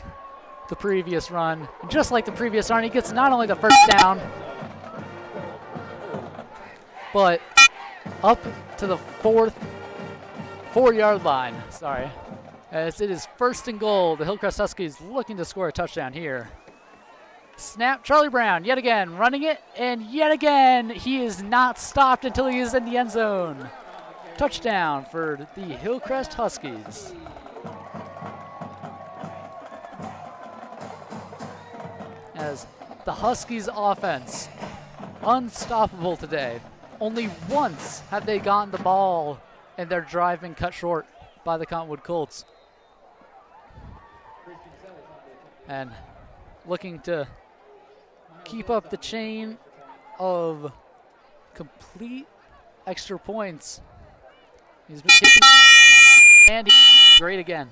the previous run. And just like the previous run, he gets not only the 1st down, but up to the 4-yard line. Sorry. As it is 1st and goal, the Hillcrest Huskies looking to score a touchdown here. Snap, Charlie Brown yet again running it, and yet again he is not stopped until he is in the end zone. Touchdown for the Hillcrest Huskies. As the Huskies offense, unstoppable today. Only once have they gotten the ball and their drive been cut short by the Cottonwood Colts. And looking to keep up the chain of complete extra points. He's been kicking, and he's great again.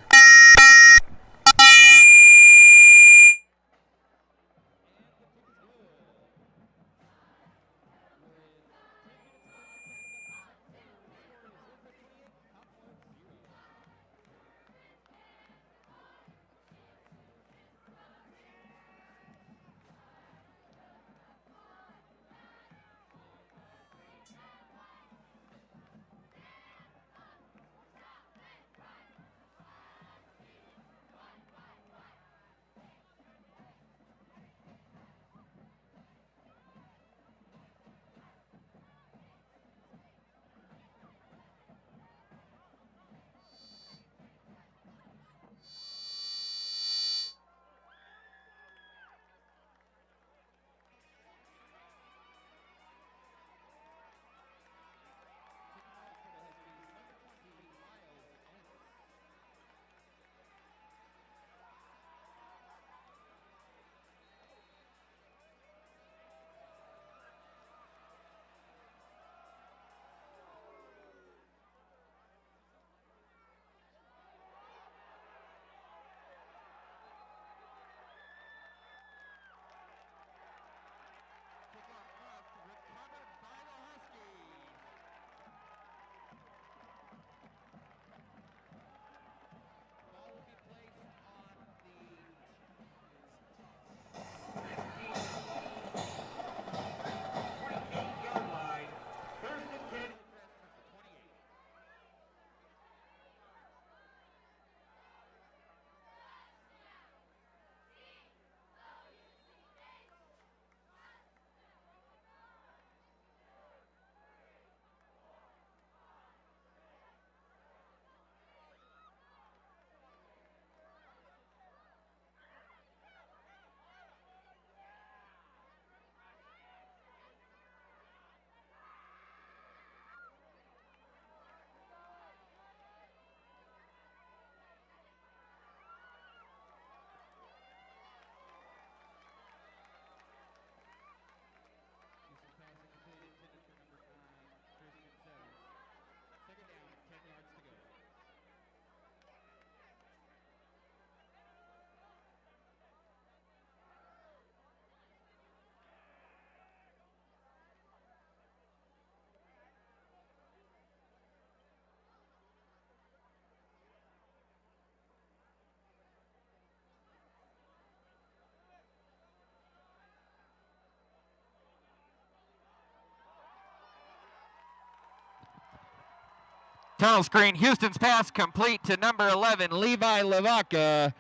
tunnel screen. Houston's pass complete to number 11, Levi Lavaca.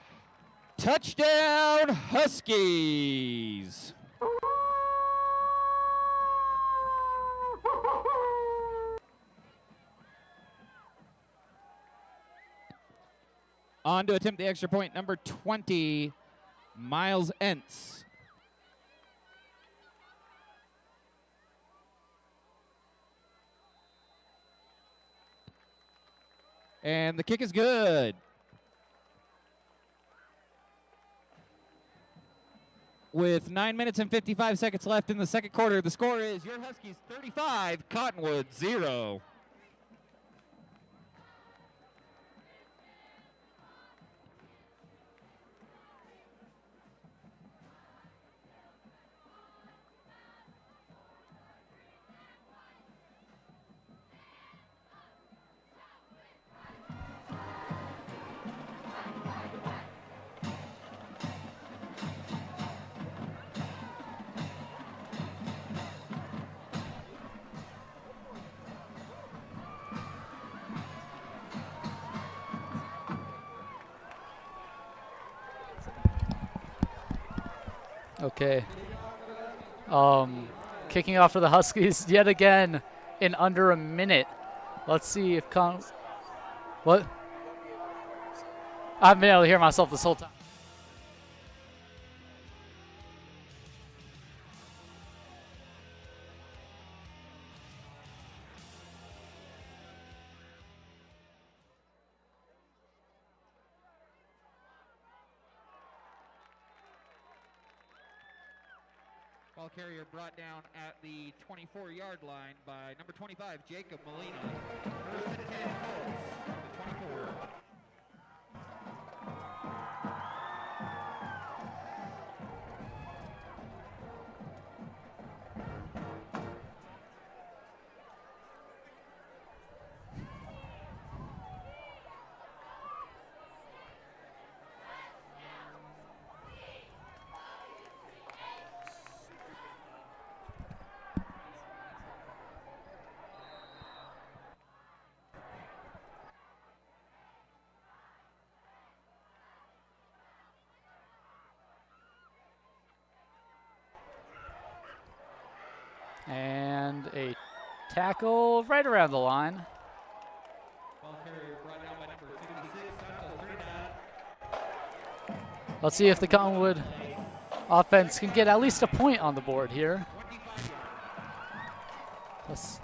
Touchdown, Huskies. On to attempt the extra point, number 20, Miles Entz. And the kick is good. With 9 minutes and 55 seconds left in the second quarter, the score is your Huskies 35, Cottonwood 0. Okay. Kicking off for the Huskies yet again in under a minute. Let's see if what? I've been able to hear myself this whole time. Ball carrier brought down at the 24-yard line by number 25, Jacob Molina. First and 10 Colts, the 24. And a tackle right around the line. Ball carrier brought down by number 56, Santos 39. Let's see if the Cottonwood offense can get at least a point on the board here. Let's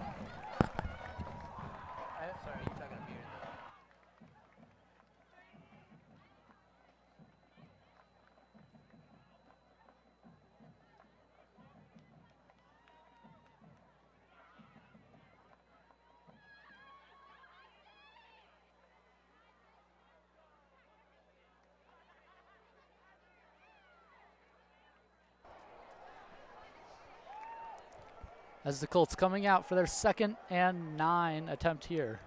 as the Colts coming out for their 2nd and 9 attempt here.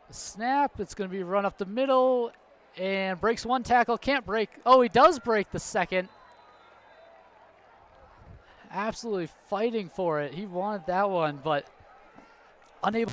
The snap, it's going to be run up the middle and breaks one tackle, can't break. Oh, he does break the second. Absolutely fighting for it. He wanted that one, but unable.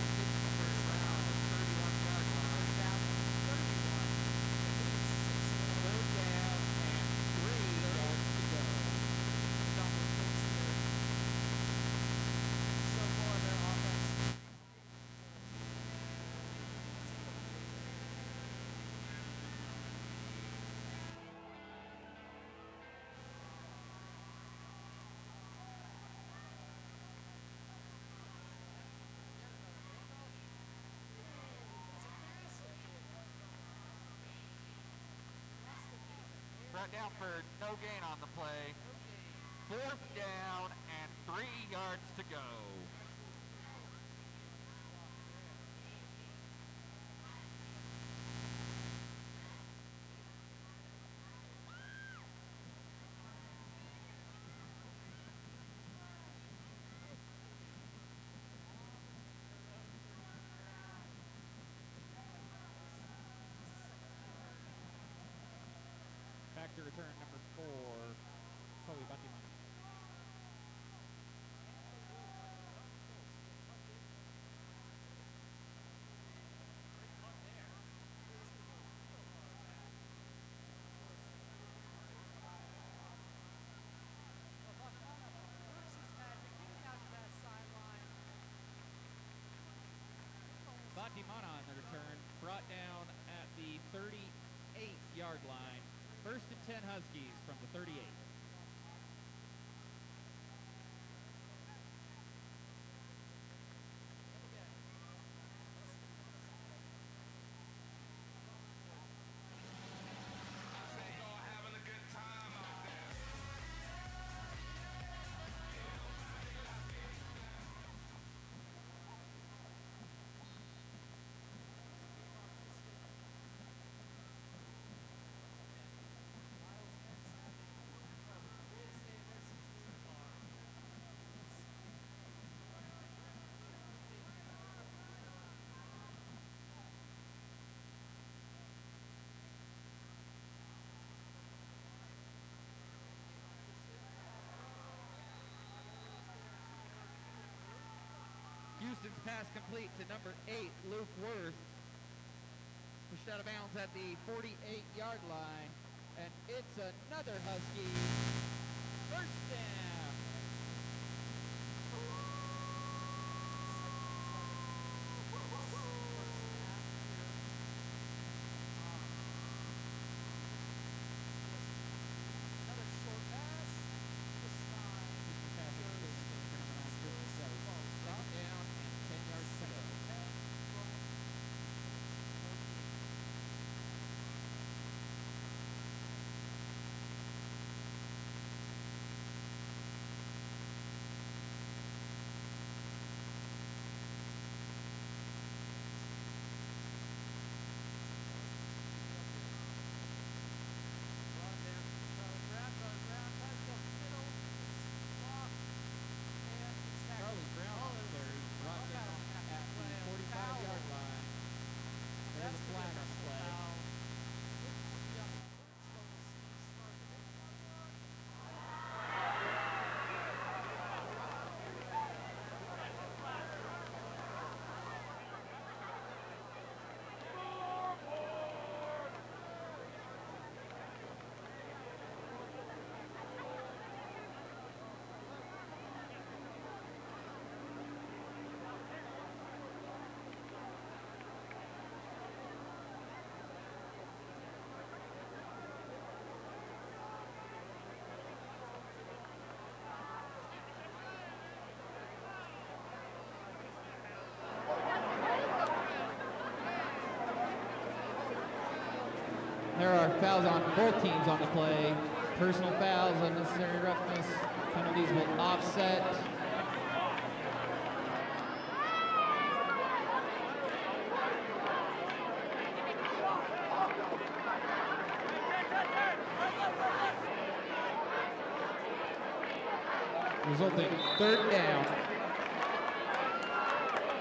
Brought down for no gain on the play. 4th down and 3 yards to go. Back to return number 4, Chloe Batiman. 48-yard line. 1st and 10 Huskies from the 38. Houston's pass complete to number 8, Luke Worth. Pushed out of bounds at the 48-yard line. And it's another Husky first down. There are fouls on both teams on the play. Personal fouls, unnecessary roughness, penalties will offset. Resulting 3rd down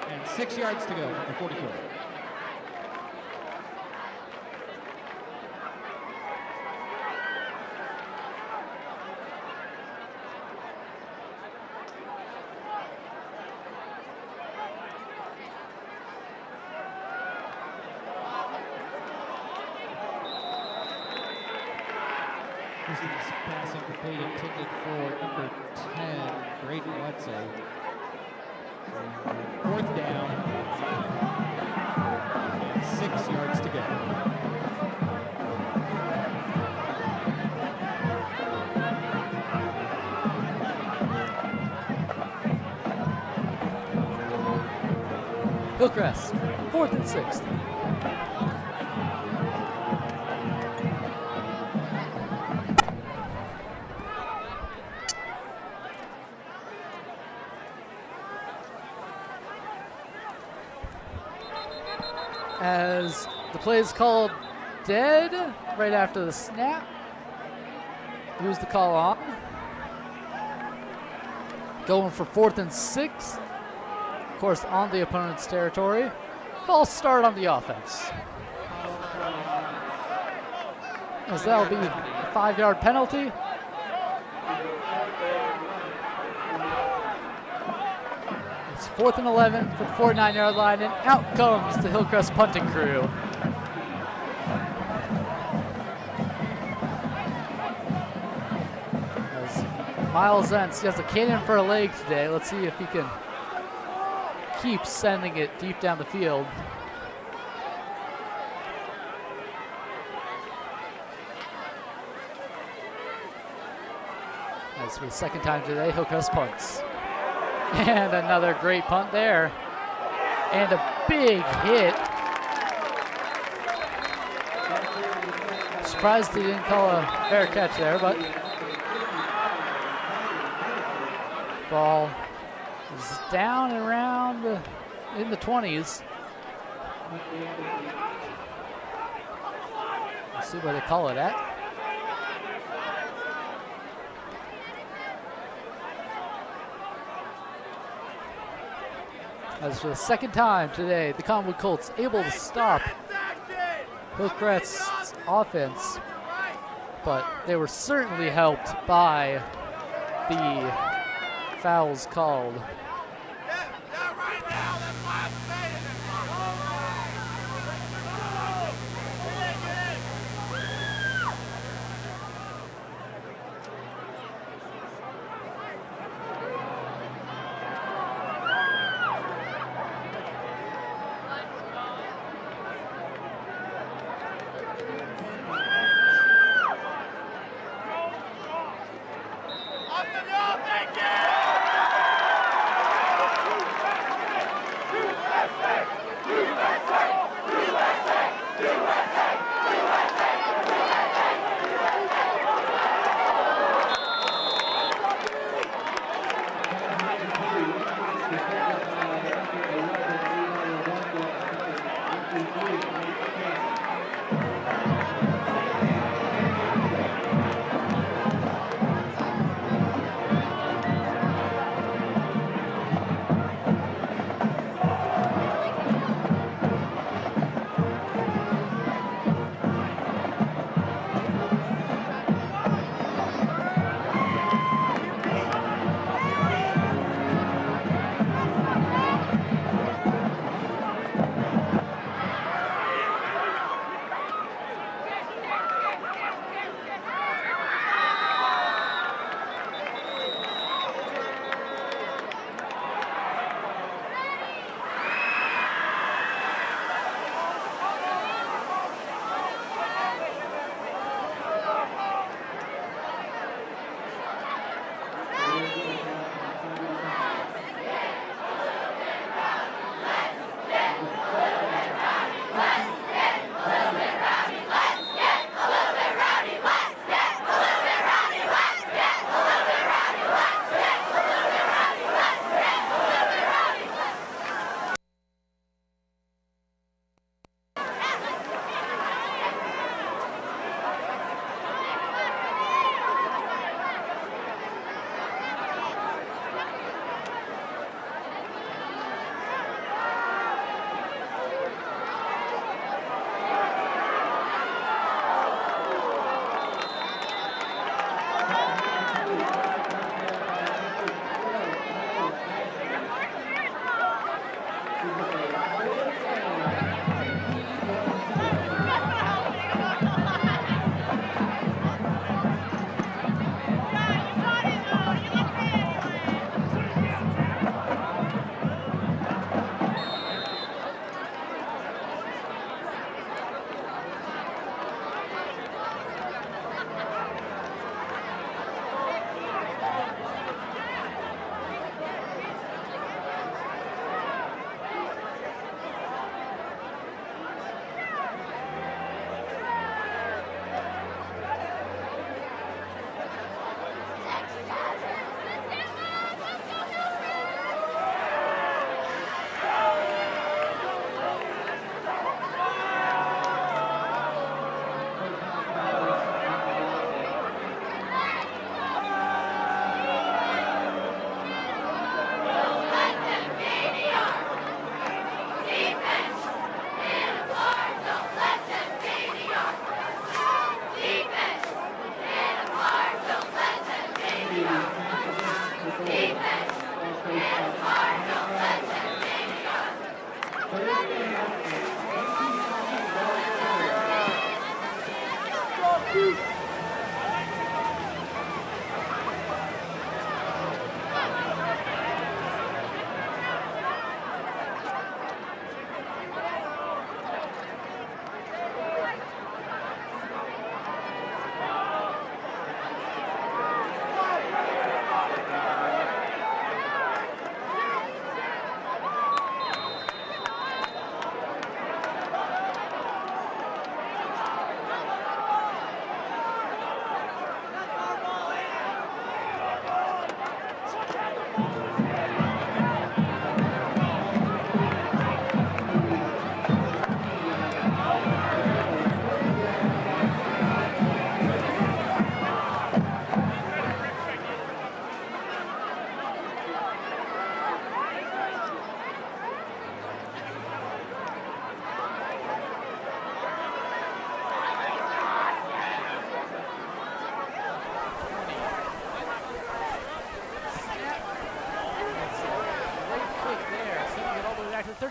and 6 yards to go from the 44. Houston's pass incomplete, intended for number 10, Braden Wetzel. 4th down, and 6 yards to go. Hillcrest, 4th and 6th. As the play is called dead right after the snap. Who's the call on? Going for 4th and 6th. Of course, on the opponent's territory. False start on the offense. As that'll be a 5-yard penalty. It's 4th and 11 for the 49-yard line, and out comes the Hillcrest punting crew. As Miles Entz, he has a cannon for a leg today. Let's see if he can keep sending it deep down the field. As for the second time today, Hillcrest punts. And another great punt there. And a big hit. Surprised he didn't call a fair catch there, but ball is down and around in the 20s. Let's see what they call it at. As for the second time today, the Cottonwood Colts able to stop Hillcrest's offense, but they were certainly helped by the fouls called.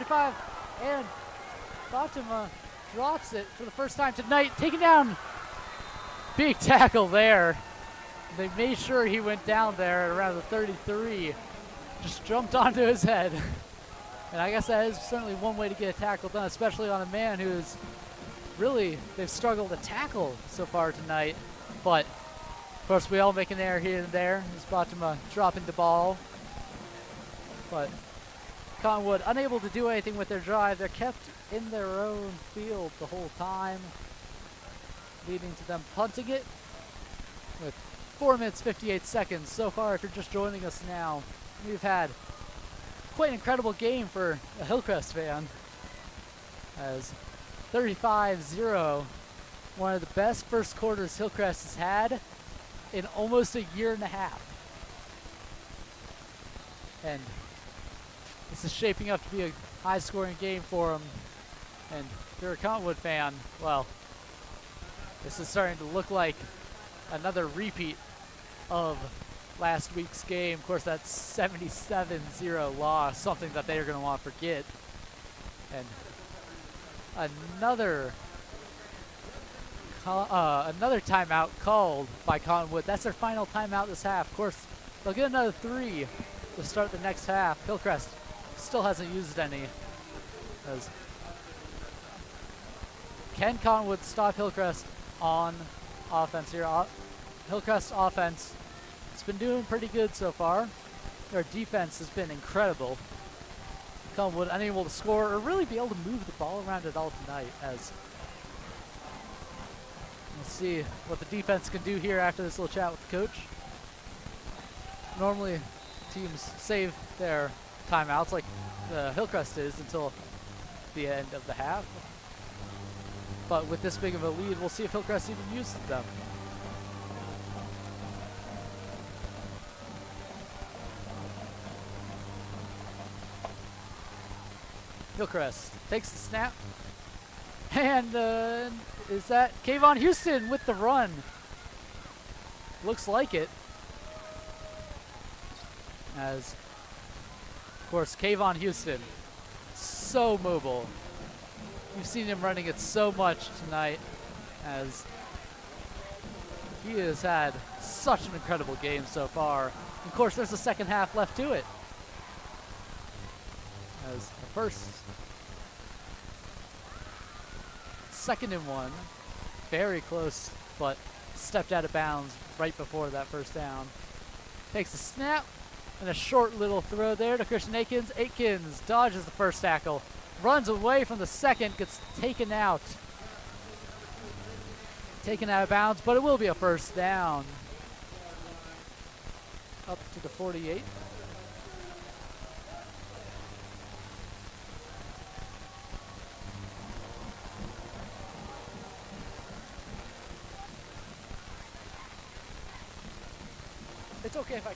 35, and Fatima drops it for the first time tonight, taking down. Big tackle there. They made sure he went down there at around the 33. Just jumped onto his head. And I guess that is certainly one way to get a tackle done, especially on a man who's really, they've struggled to tackle so far tonight. But, of course, we all make an error here and there. As Fatima dropping the ball. But Cottonwood unable to do anything with their drive. They're kept in their own field the whole time, leading to them punting it with 4 minutes 58 seconds. So far, if you're just joining us now, we've had quite an incredible game for a Hillcrest fan, as 35-0, one of the best first quarters Hillcrest has had in almost a year and a half. And this is shaping up to be a high-scoring game for them. And if you're a Cottonwood fan, well, this is starting to look like another repeat of last week's game. Of course, that 77-0 loss, something that they are going to want to forget. And another timeout called by Cottonwood. That's their final timeout this half. Of course, they'll get another 3 to start the next half. Hillcrest still hasn't used any. Can Cottonwood stop Hillcrest on offense here? Hillcrest offense, it's been doing pretty good so far. Their defense has been incredible. Cottonwood unable to score or really be able to move the ball around at all tonight, as we'll see what the defense can do here after this little chat with the coach. Normally teams save their timeouts like Hillcrest is until the end of the half. But with this big of a lead, we'll see if Hillcrest even uses them. Hillcrest takes the snap. And is that Kayvon Houston with the run? Looks like it. As, of course, Kayvon Houston, so mobile. You've seen him running it so much tonight, as he has had such an incredible game so far. Of course, there's a second half left to it. As the first, second and 1, very close, but stepped out of bounds right before that first down. Takes a snap and a short little throw there to Christian Aikens. Aikens dodges the first tackle, runs away from the second, gets taken out. Taken out of bounds, but it will be a first down. Up to the 48. It's okay if I...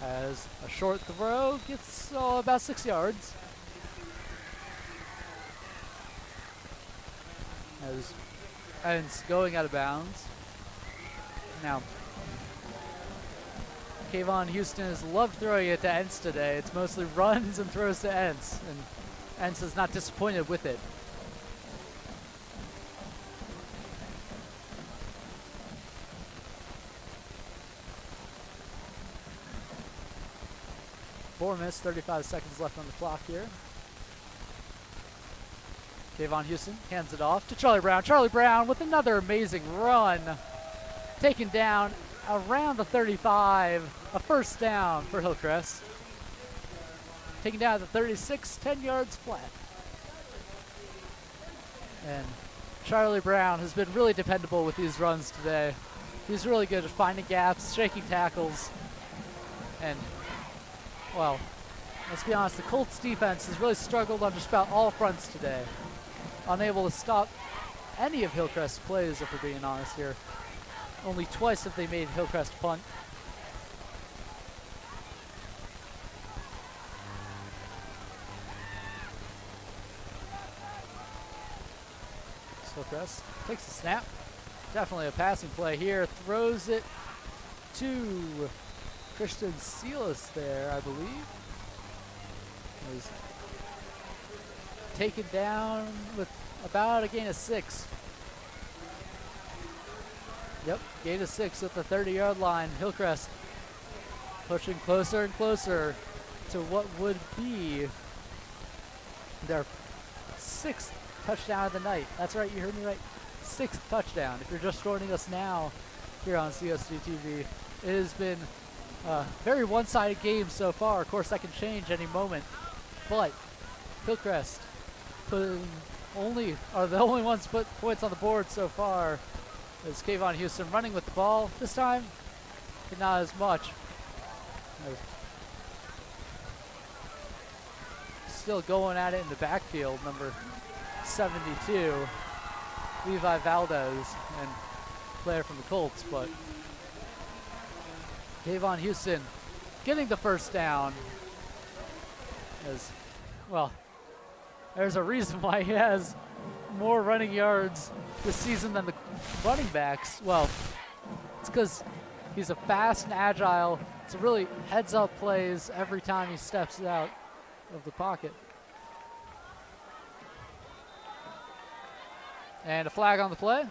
As a short throw, gets about 6 yards. As Ents going out of bounds. Now, Kayvon Houston has loved throwing it to Ents today. It's mostly runs and throws to Ents, and Ents is not disappointed with it. Four minutes, 35 seconds left on the clock here. Kayvon Houston hands it off to Charlie Brown. Charlie Brown with another amazing run. Taken down around the 35. A first down for Hillcrest. Taken down at the 36, 10 yards flat. And Charlie Brown has been really dependable with these runs today. He's really good at finding gaps, shaking tackles, and well, let's be honest, the Colts defense has really struggled on just about all fronts today. Unable to stop any of Hillcrest's plays, if we're being honest here. Only twice have they made Hillcrest punt. Hillcrest takes the snap, definitely a passing play here. Throws it to Christian Silas there, I believe. Was taken down with about a gain of 6. Yep, gain of 6 at the 30-yard line. Hillcrest pushing closer and closer to what would be their 6th touchdown of the night. That's right, you heard me right. 6th touchdown. If you're just joining us now here on CSDtv, it has been a very one-sided game so far. Of course, that can change any moment, but Hillcrest are the only ones to put points on the board so far. As Kayvon Houston running with the ball this time, but not as much. Still going at it in the backfield, number 72, Levi Valdez, and player from the Colts, but Kayvon Houston getting the first down. As well, there's a reason why he has more running yards this season than the running backs. Well, it's because he's a fast and agile. It's really heads-up plays every time he steps out of the pocket. And a flag on the play.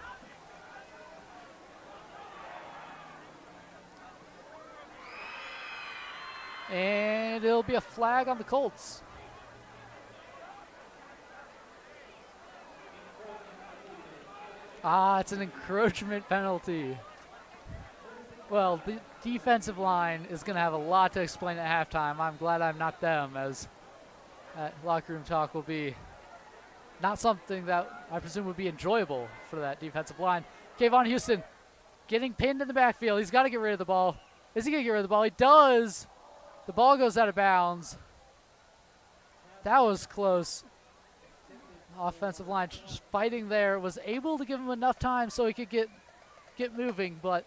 And it'll be a flag on the Colts. It's an encroachment penalty. Well, the defensive line is going to have a lot to explain at halftime. I'm glad I'm not them, as that locker room talk will be not something that I presume would be enjoyable for that defensive line. Kayvon Houston getting pinned in the backfield. He's got to get rid of the ball. Is he going to get rid of the ball? He does. The ball goes out of bounds. That was close. Offensive line just fighting there, was able to give him enough time so he could get moving, but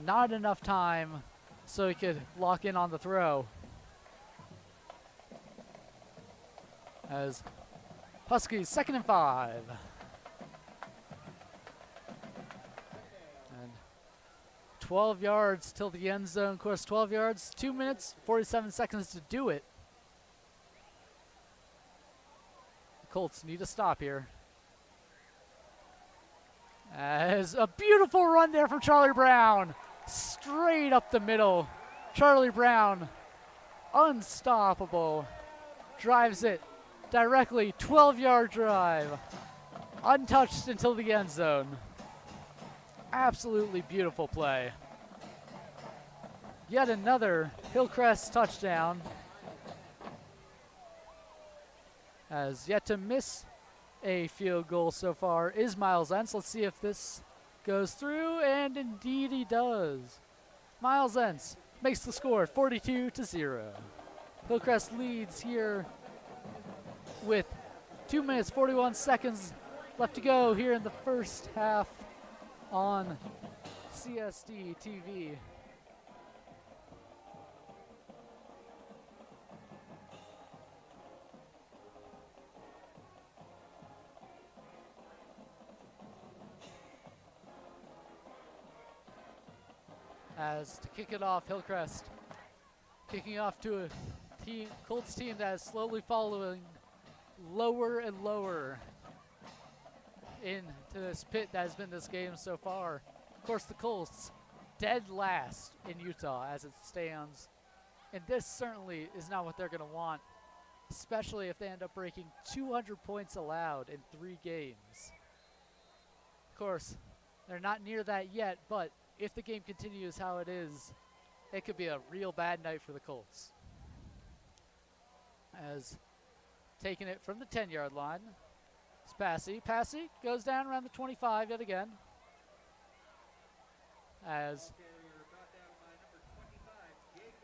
not enough time so he could lock in on the throw. As Huskies 2nd and 5. And 12 yards till the end zone. Of course, 12 yards, 2 minutes, 47 seconds to do it. Colts need to stop here. As a beautiful run there from Charlie Brown. Straight up the middle. Charlie Brown, unstoppable. Drives it directly, 12-yard drive. Untouched until the end zone. Absolutely beautiful play. Yet another Hillcrest touchdown. Has yet to miss a field goal so far is Miles Entz. Let's see if this goes through, and indeed he does. Miles Entz makes the score 42-0. Hillcrest leads here with 2 minutes 41 seconds left to go here in the first half on CSDtv. As to kick it off, Hillcrest kicking off to a Colts team that is slowly following lower and lower into this pit that has been this game so far. Of course, the Colts dead last in Utah as it stands, and this certainly is not what they're going to want, especially if they end up breaking 200 points allowed in 3 games. Of course, they're not near that yet, but if the game continues how it is, it could be a real bad night for the Colts. As taking it from the 10-yard line, it's Passy. Passy goes down around the 25 yet again. As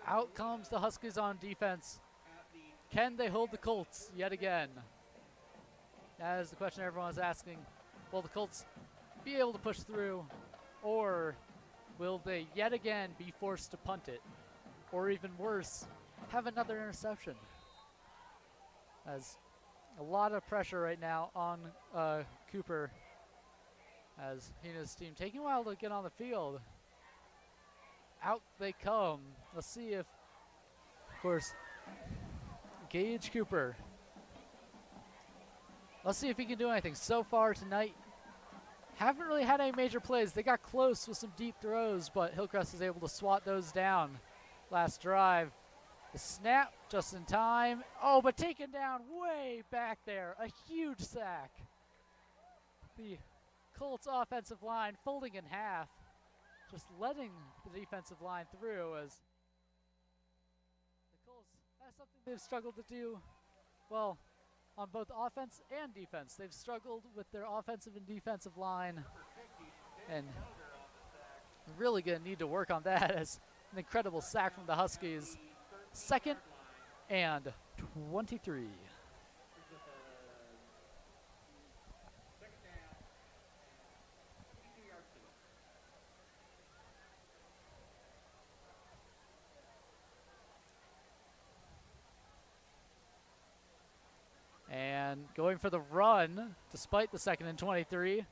out comes the Huskies on defense. Can they hold the Colts yet again? That is the question everyone's asking. Will the Colts be able to push through, or will they yet again be forced to punt it? Or even worse, have another interception? As a lot of pressure right now on Cooper as he and his team taking a while to get on the field. Out they come. Let's see if, of course, Gage Cooper. Let's see if he can do anything. So far tonight, haven't really had any major plays. They got close with some deep throws, but Hillcrest is able to swat those down. Last drive. The snap just in time. Oh, but taken down way back there. A huge sack. The Colts offensive line folding in half. Just letting the defensive line through as the Colts, that's something they've struggled to do, well, on both offense and defense. They've struggled with their offensive and defensive line, and really going to need to work on that as an incredible sack from the Huskies. 2nd and 23. And going for the run, despite the 2nd and 23.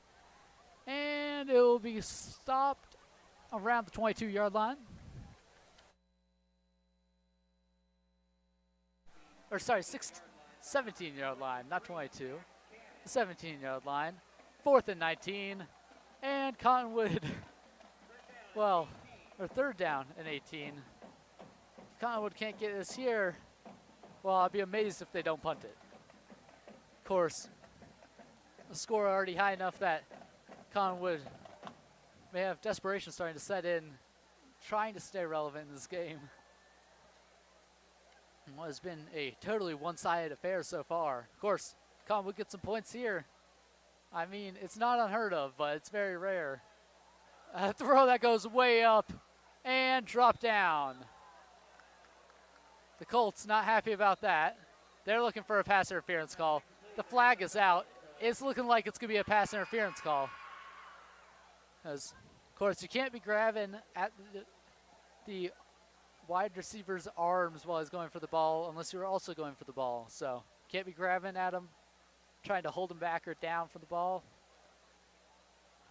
And it will be stopped around the 22-yard line. Or sorry, 17-yard line, not 22. The 17-yard line. 4th and 19. And Cottonwood, well, or 3rd down and 18. If Cottonwood can't get this here, well, I'll be amazed if they don't punt it. Of course, the score already high enough that Cottonwood may have desperation starting to set in, trying to stay relevant in this game. What has been a totally one-sided affair so far. Of course, Cottonwood gets some points here. I mean, it's not unheard of, but it's very rare. A throw that goes way up and drop down. The Colts not happy about that. They're looking for a pass interference call. The flag is out. It's looking like it's going to be a pass interference call. Because, of course, you can't be grabbing at the wide receiver's arms while he's going for the ball unless you're also going for the ball. So, can't be grabbing at him, trying to hold him back or down for the ball.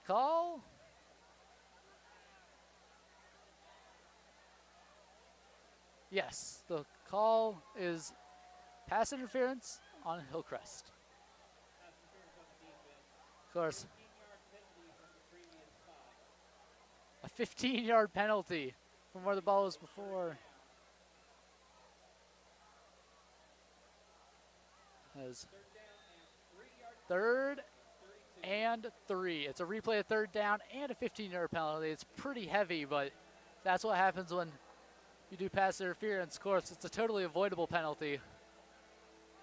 Call. Yes, the call is pass interference on Hillcrest. Of course, a 15-yard penalty from where the ball was before. As 3rd and 3. It's a replay of 3rd down and a 15-yard penalty. It's pretty heavy, but that's what happens when you do pass interference. Of course, it's a totally avoidable penalty.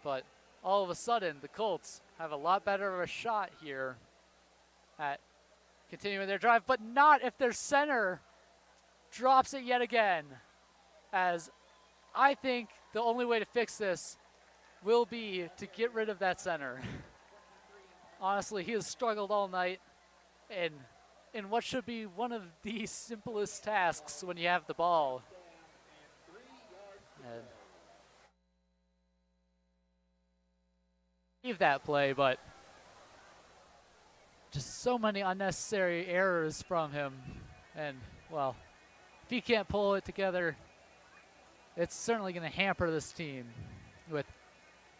But all of a sudden, the Colts have a lot better of a shot here at continuing their drive, but not if their center drops it yet again. As I think the only way to fix this will be to get rid of that center. Honestly, he has struggled all night in what should be one of the simplest tasks when you have the ball. And leave that play, but just so many unnecessary errors from him. And, well, if he can't pull it together, it's certainly going to hamper this team. With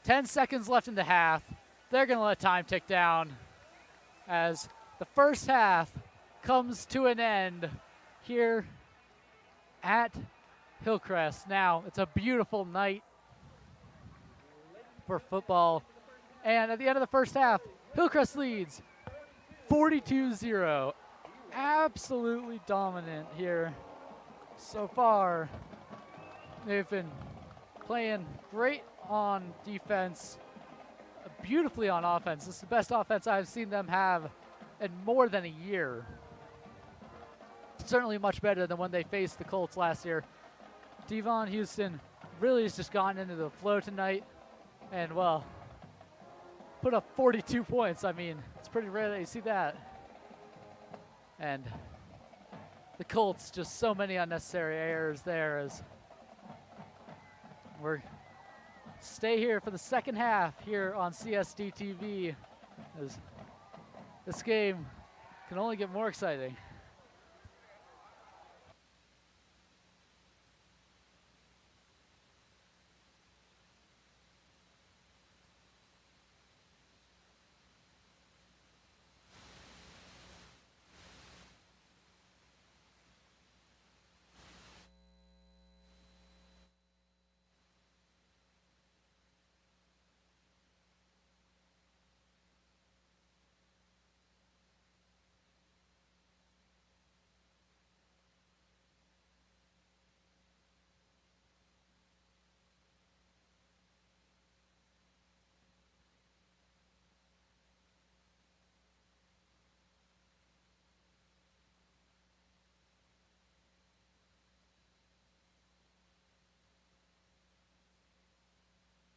10 seconds left in the half, they're going to let time tick down as the first half comes to an end here at Hillcrest. Now, it's a beautiful night for football. And at the end of the first half, Hillcrest leads 42-0. Absolutely dominant here so far. They've been playing great on defense, beautifully on offense. This is the best offense I've seen them have in more than a year. Certainly much better than when they faced the Colts last year. Devon Houston really has just gotten into the flow tonight and, well, put up 42 points. I mean, it's pretty rare that you see that. And the Colts, just so many unnecessary errors there as we're stay here for the second half here on CSDtv as this game Can only get more exciting.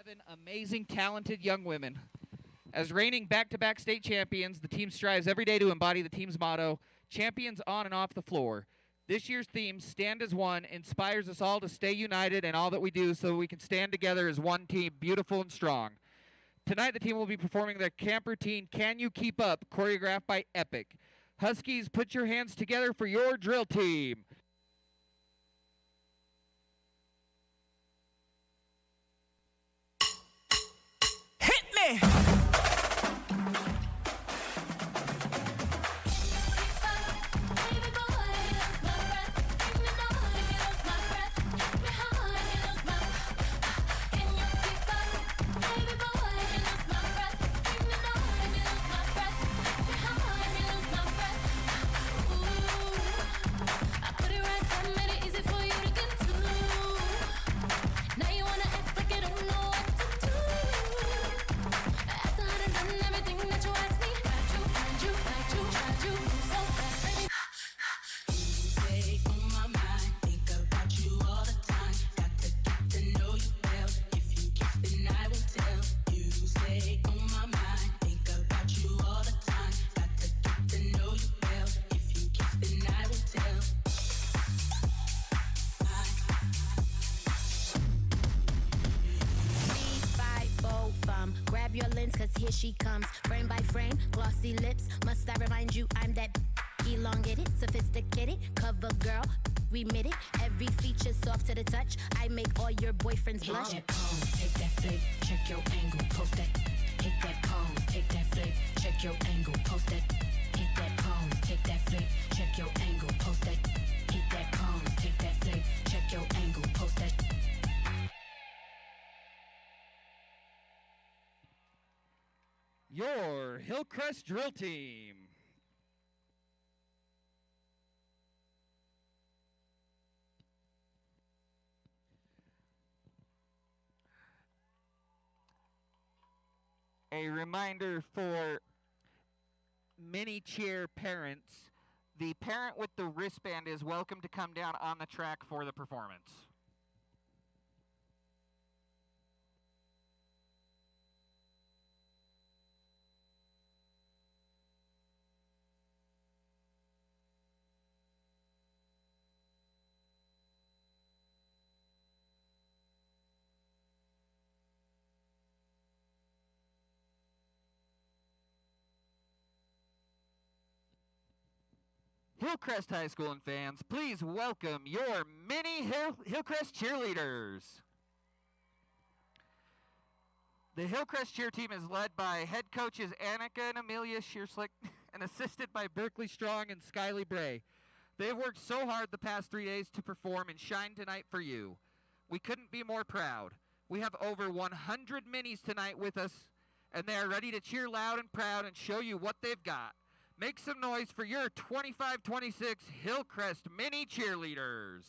Seven amazing, talented young women. As reigning back-to-back state champions, the team strives every day to embody the team's motto, champions on and off the floor. This year's theme, Stand as One, inspires us all to stay united in all that we do so we can stand together as one team, beautiful and strong. Tonight, the team will be performing their camp routine, Can You Keep Up, choreographed by Epic. Huskies, put your hands together for your drill team. Hit me! Grab your lens, cause here she comes. Frame by frame, glossy lips. Must I remind you I'm that elongated, sophisticated, cover girl. We mid it, every feature soft to the touch. I make all your boyfriends blush. Hit that pose, take that flick, check your angle, post that. Hit that pose, take that flick, check your angle, post that. Hit that pose, take that flick, check your angle, post that. Hit that pose, take that flick, check your angle, post that. Your Hillcrest drill team. A reminder for mini cheer parents, the parent with the wristband is welcome to come down on the track for the performance. Hillcrest High School and fans, please welcome your mini Hillcrest cheerleaders. The Hillcrest cheer team is led by head coaches Annika and Amelia Shearslick and assisted by Berkeley Strong and Skyly Bray. They have worked so hard the past 3 days to perform and shine tonight for you. We couldn't be more proud. We have over 100 minis tonight with us, and they are ready to cheer loud and proud and show you what they've got. Make some noise for your 25-26 Hillcrest mini cheerleaders.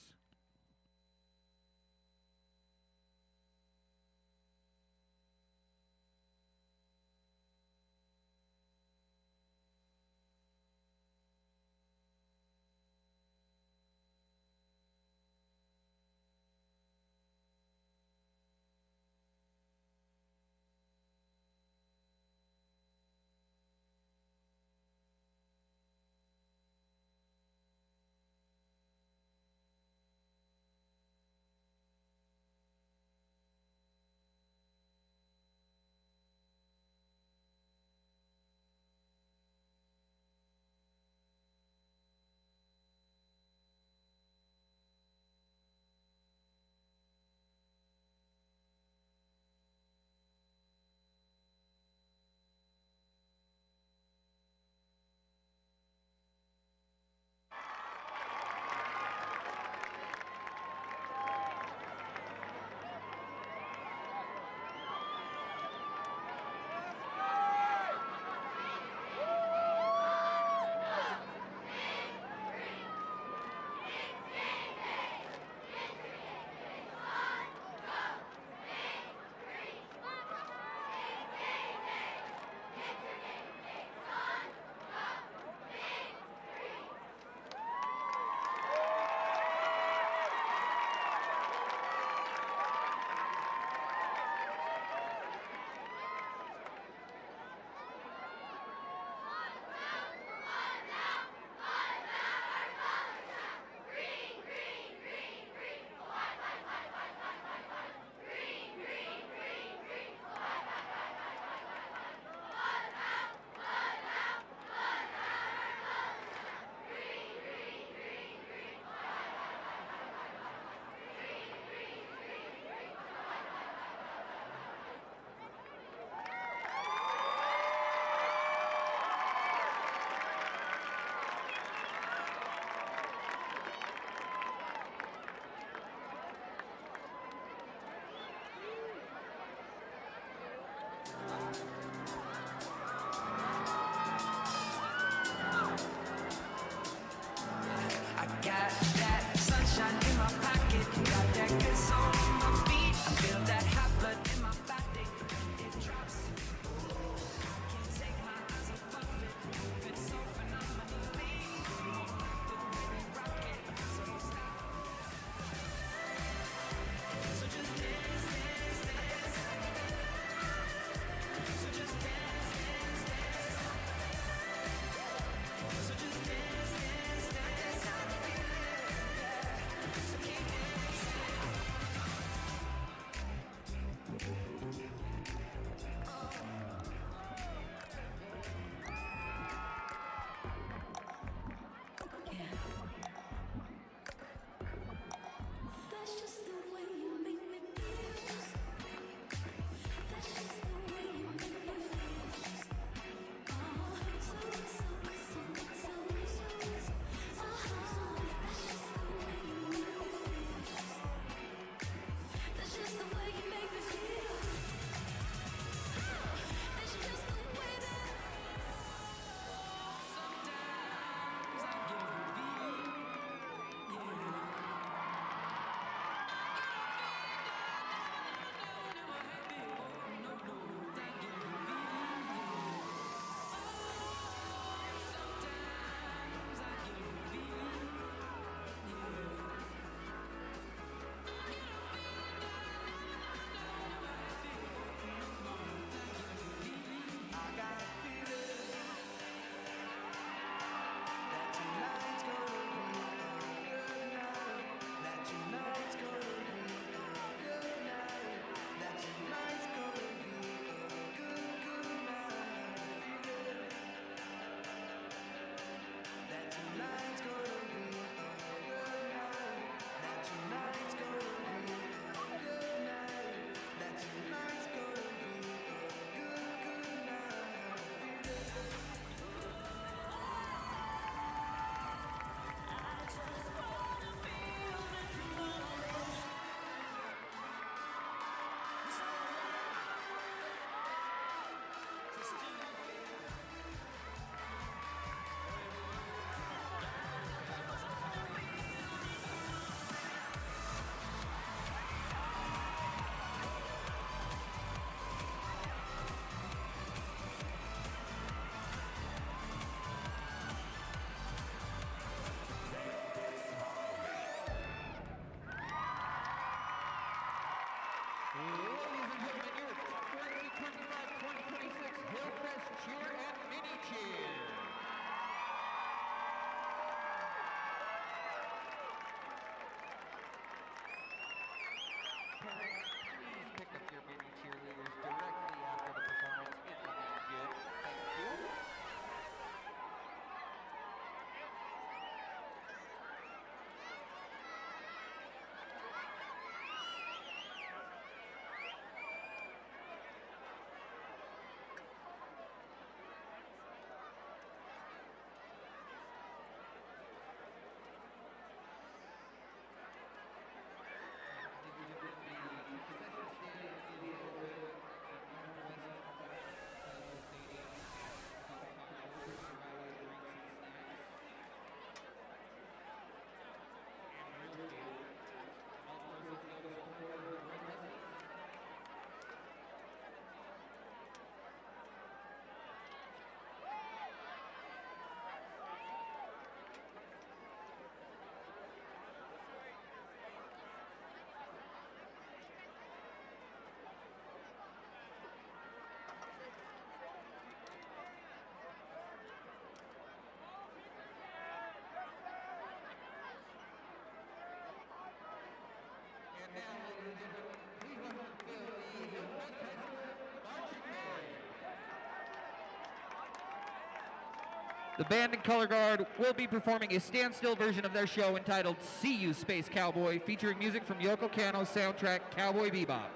The band and color guard will be performing a standstill version of their show entitled See You Space Cowboy, featuring music from Yoko Kanno's soundtrack Cowboy Bebop.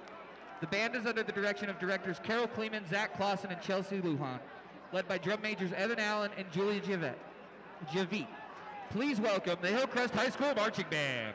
The band is under the direction of directors Carol Kleeman, Zach Clausen, and Chelsea Lujan, led by drum majors Evan Allen and Julia Javit. Please welcome the Hillcrest High School Marching Band.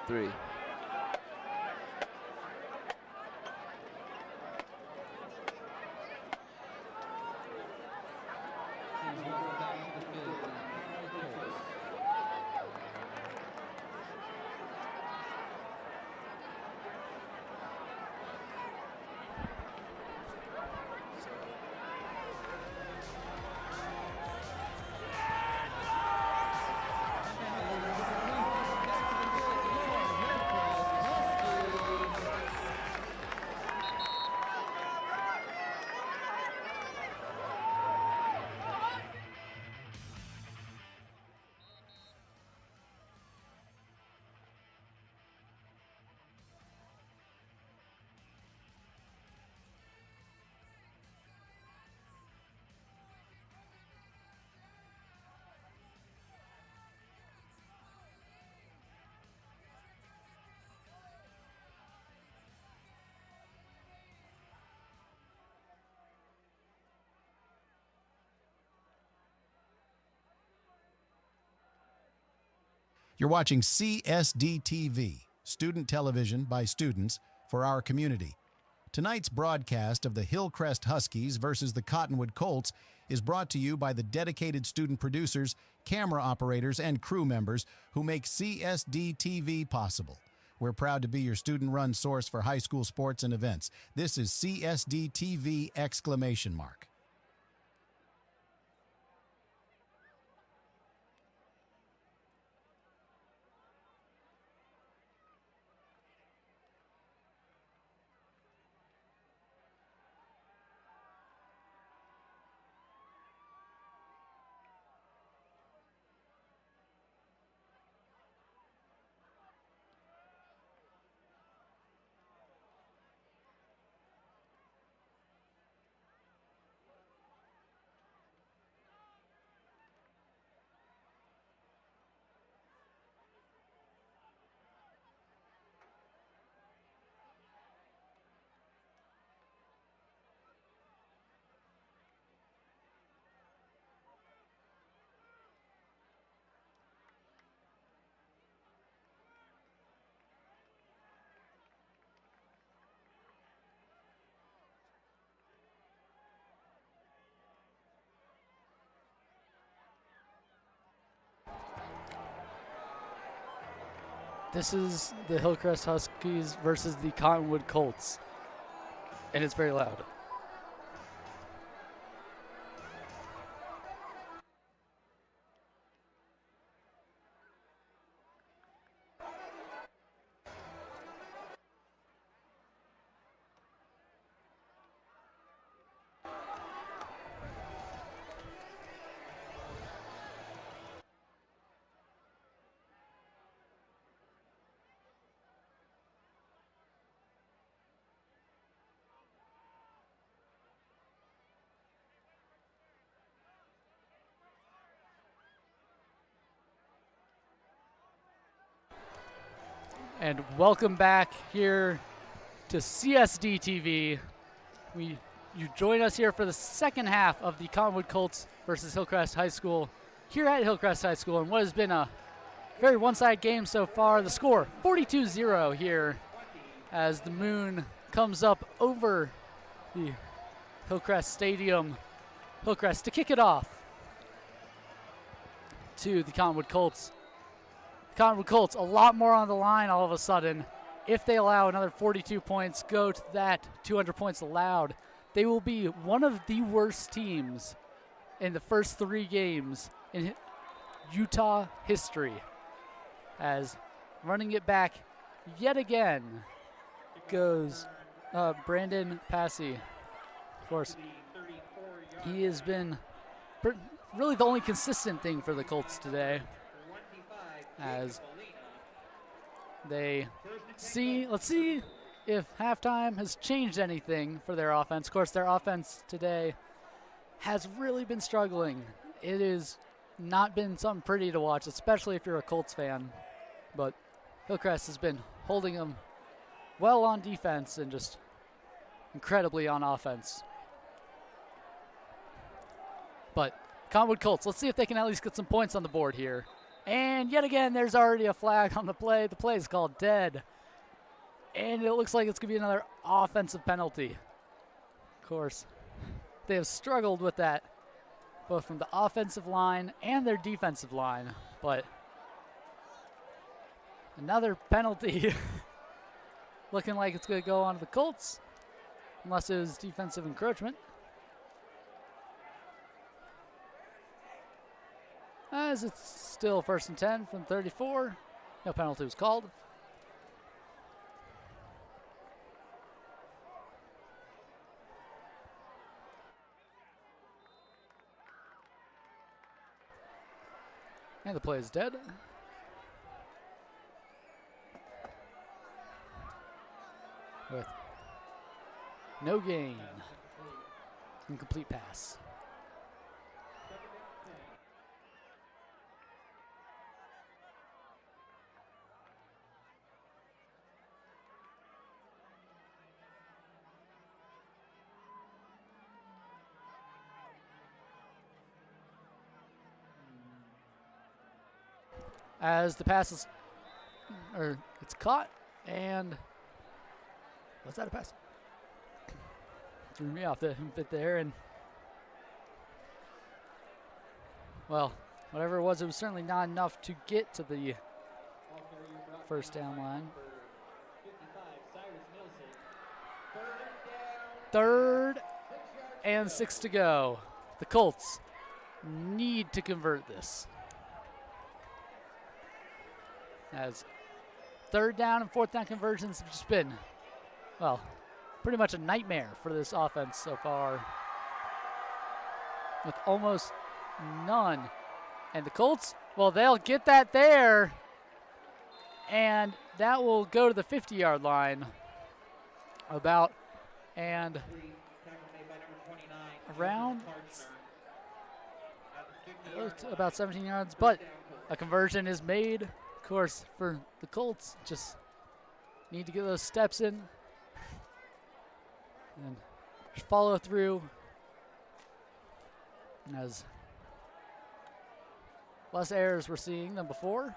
Three. You're watching CSDtv, student television by students for our community. Tonight's broadcast of the Hillcrest Huskies versus the Cottonwood Colts is brought to you by the dedicated student producers, camera operators, and crew members who make CSDtv possible. We're proud to be your student-run source for high school sports and events. This is CSDtv! This is the Hillcrest Huskies versus the Cottonwood Colts, and it's very loud. And welcome back here to CSDtv. You join us here for the second half of the Cottonwood Colts versus Hillcrest High School here at Hillcrest High School, and what has been a very one-sided game so far. The score 42-0 here as the moon comes up over the Hillcrest Stadium. Hillcrest to kick it off to the Cottonwood Colts. Cottonwood Colts, a lot more on the line all of a sudden. If they allow another 42 points, go to that 200 points allowed, they will be one of the worst teams in the first 3 games in Utah history. As running it back yet again goes Brandon Passy. Of course, he has been really the only consistent thing for the Colts today. As they let's see if halftime has changed anything for their offense. Of course, their offense today has really been struggling. It has not been something pretty to watch, especially if you're a Colts fan. But Hillcrest has been holding them well on defense and just incredibly on offense. But Cottonwood Colts, let's see if they can at least get some points on the board here. And yet again, there's already a flag on the play. The play is called dead. And it looks like it's going to be another offensive penalty. Of course, they have struggled with that, both from the offensive line and their defensive line. But another penalty looking like it's going to go on to the Colts, unless it was defensive encroachment. As it's still 1st and 10 from 34. No penalty was called. And the play is dead. With no gain. Incomplete pass. as the pass is, or it's caught, and was that a pass? Threw me off the bit there, and well, whatever it was certainly not enough to get to the first down line. 3rd and 6 to go. The Colts need to convert this, as 3rd down and 4th down conversions have just been, well, pretty much a nightmare for this offense so far, with almost none. And the Colts, well, they'll get that there, and that will go to the 50-yard line about, and around about 17 yards, but a conversion is made, of course, for the Colts. Just need to get those steps in and follow through, as less errors we're seeing than before.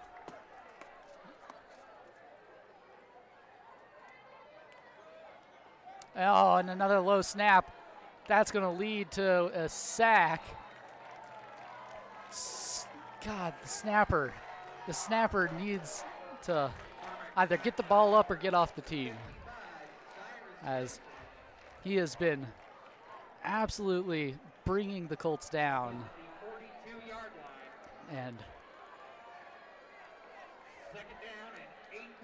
Oh, and another low snap. That's going to lead to a sack. God, the snapper needs to either get the ball up or get off the tee, as he has been absolutely bringing the Colts down. And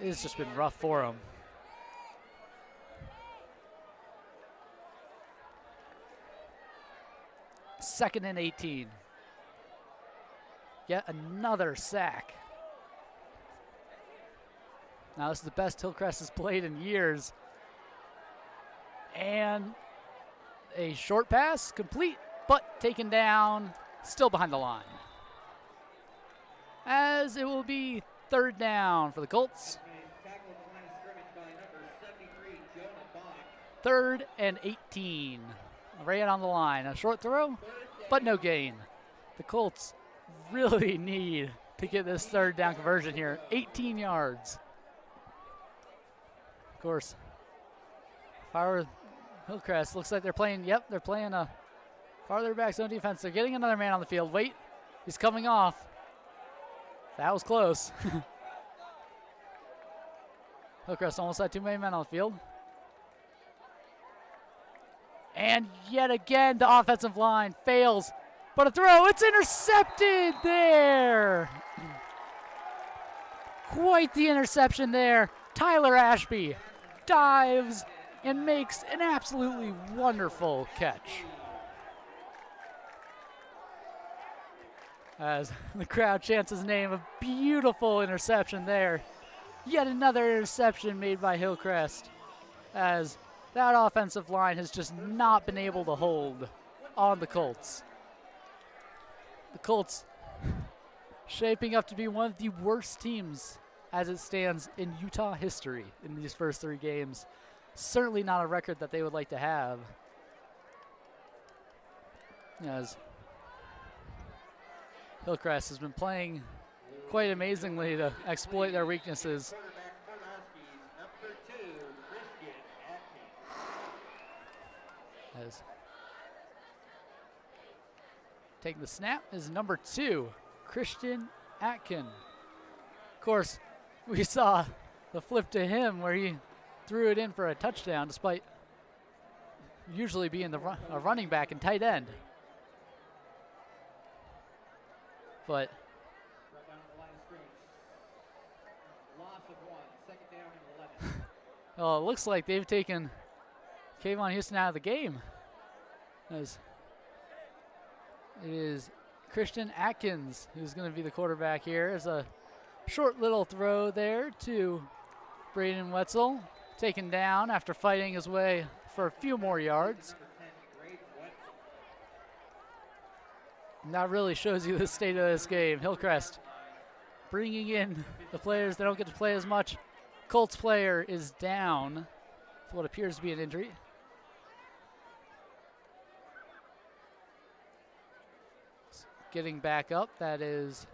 it's just been rough for him. Second and 18. Yet another sack. Now this is the best Hillcrest has played in years. And a short pass, complete, but taken down, still behind the line. As it will be 3rd down for the Colts. 3rd and 18. Right on the line. A short throw, but no gain. The Colts really need to get this 3rd down conversion here. 18 yards. Of course, Power Hillcrest looks like they're playing, they're playing a farther back zone defense. They're getting another man on the field. Wait, he's coming off. That was close. Hillcrest almost had too many men on the field. And yet again, the offensive line fails. But a throw, it's intercepted there. Quite the interception there. Tyler Ashby dives and makes an absolutely wonderful catch, as the crowd chants his name. A beautiful interception there. Yet another interception made by Hillcrest, as that offensive line has just not been able to hold on the Colts. The Colts shaping up to be one of the worst teams as it stands in Utah history in these first 3 games. Certainly not a record that they would like to have, as Hillcrest has been playing quite amazingly to exploit their weaknesses. As taking the snap is number 2, Christian Atkin. Of course, we saw the flip to him where he threw it in for a touchdown, despite usually being a running back and tight end. But well, it looks like they've taken Kayvon Houston out of the game, as it is Christian Atkins who's going to be the quarterback here. There's a short little throw there to Braden Wetzel, taken down after fighting his way for a few more yards. And that really shows you the state of this game. Hillcrest bringing in the players that don't get to play as much. Colts player is down for what appears to be an injury. Getting back up, that is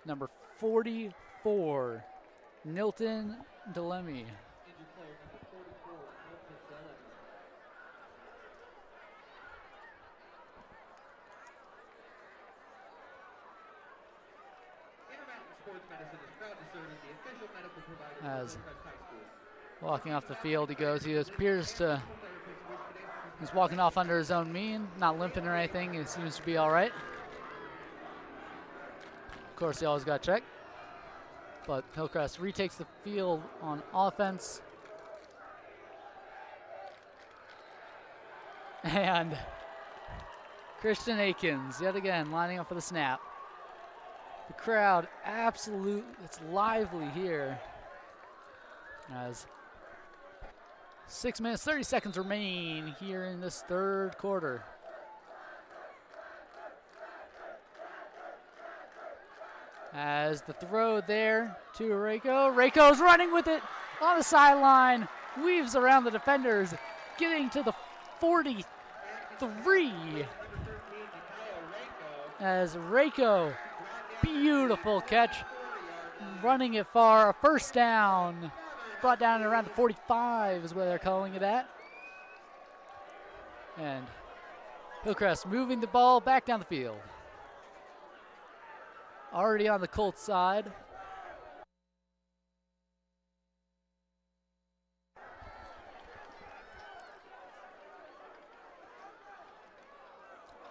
Number 44, Nilton Delemy. Injured player number 44, Milton Dillon. Intermountain Sports Medicine is proud to serve as the official medical provider for As Hillcrest High School. walking off the field he goes. He appears to, he's walking off under his own mean, not limping or anything. He seems to be all right. Of course, he always got checked. But Hillcrest retakes the field on offense. And Christian Akins, yet again, lining up for the snap. The crowd, it's lively here. As 6 minutes, 30 seconds remain here in this third quarter. As the throw there to Reiko. Reiko's running with it on the sideline, weaves around the defenders, getting to the 43. As Reiko, beautiful catch, running it far, a first down, brought down around the 45 is where they're calling it at. And Hillcrest moving the ball back down the field. Already on the Colts side.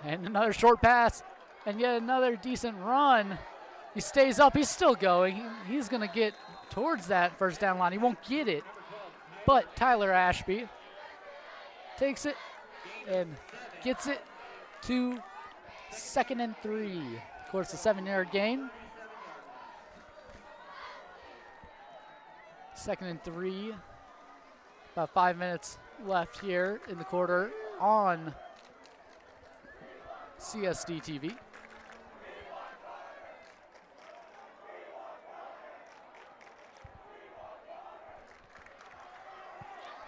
And another short pass, and yet another decent run. He stays up, he's still going. He's gonna get towards that first down line. He won't get it, but Tyler Ashby takes it and gets it to 2nd and 3. Of course, a 7-yard gain. 2nd and 3. About 5 minutes left here in the quarter on CSDtv.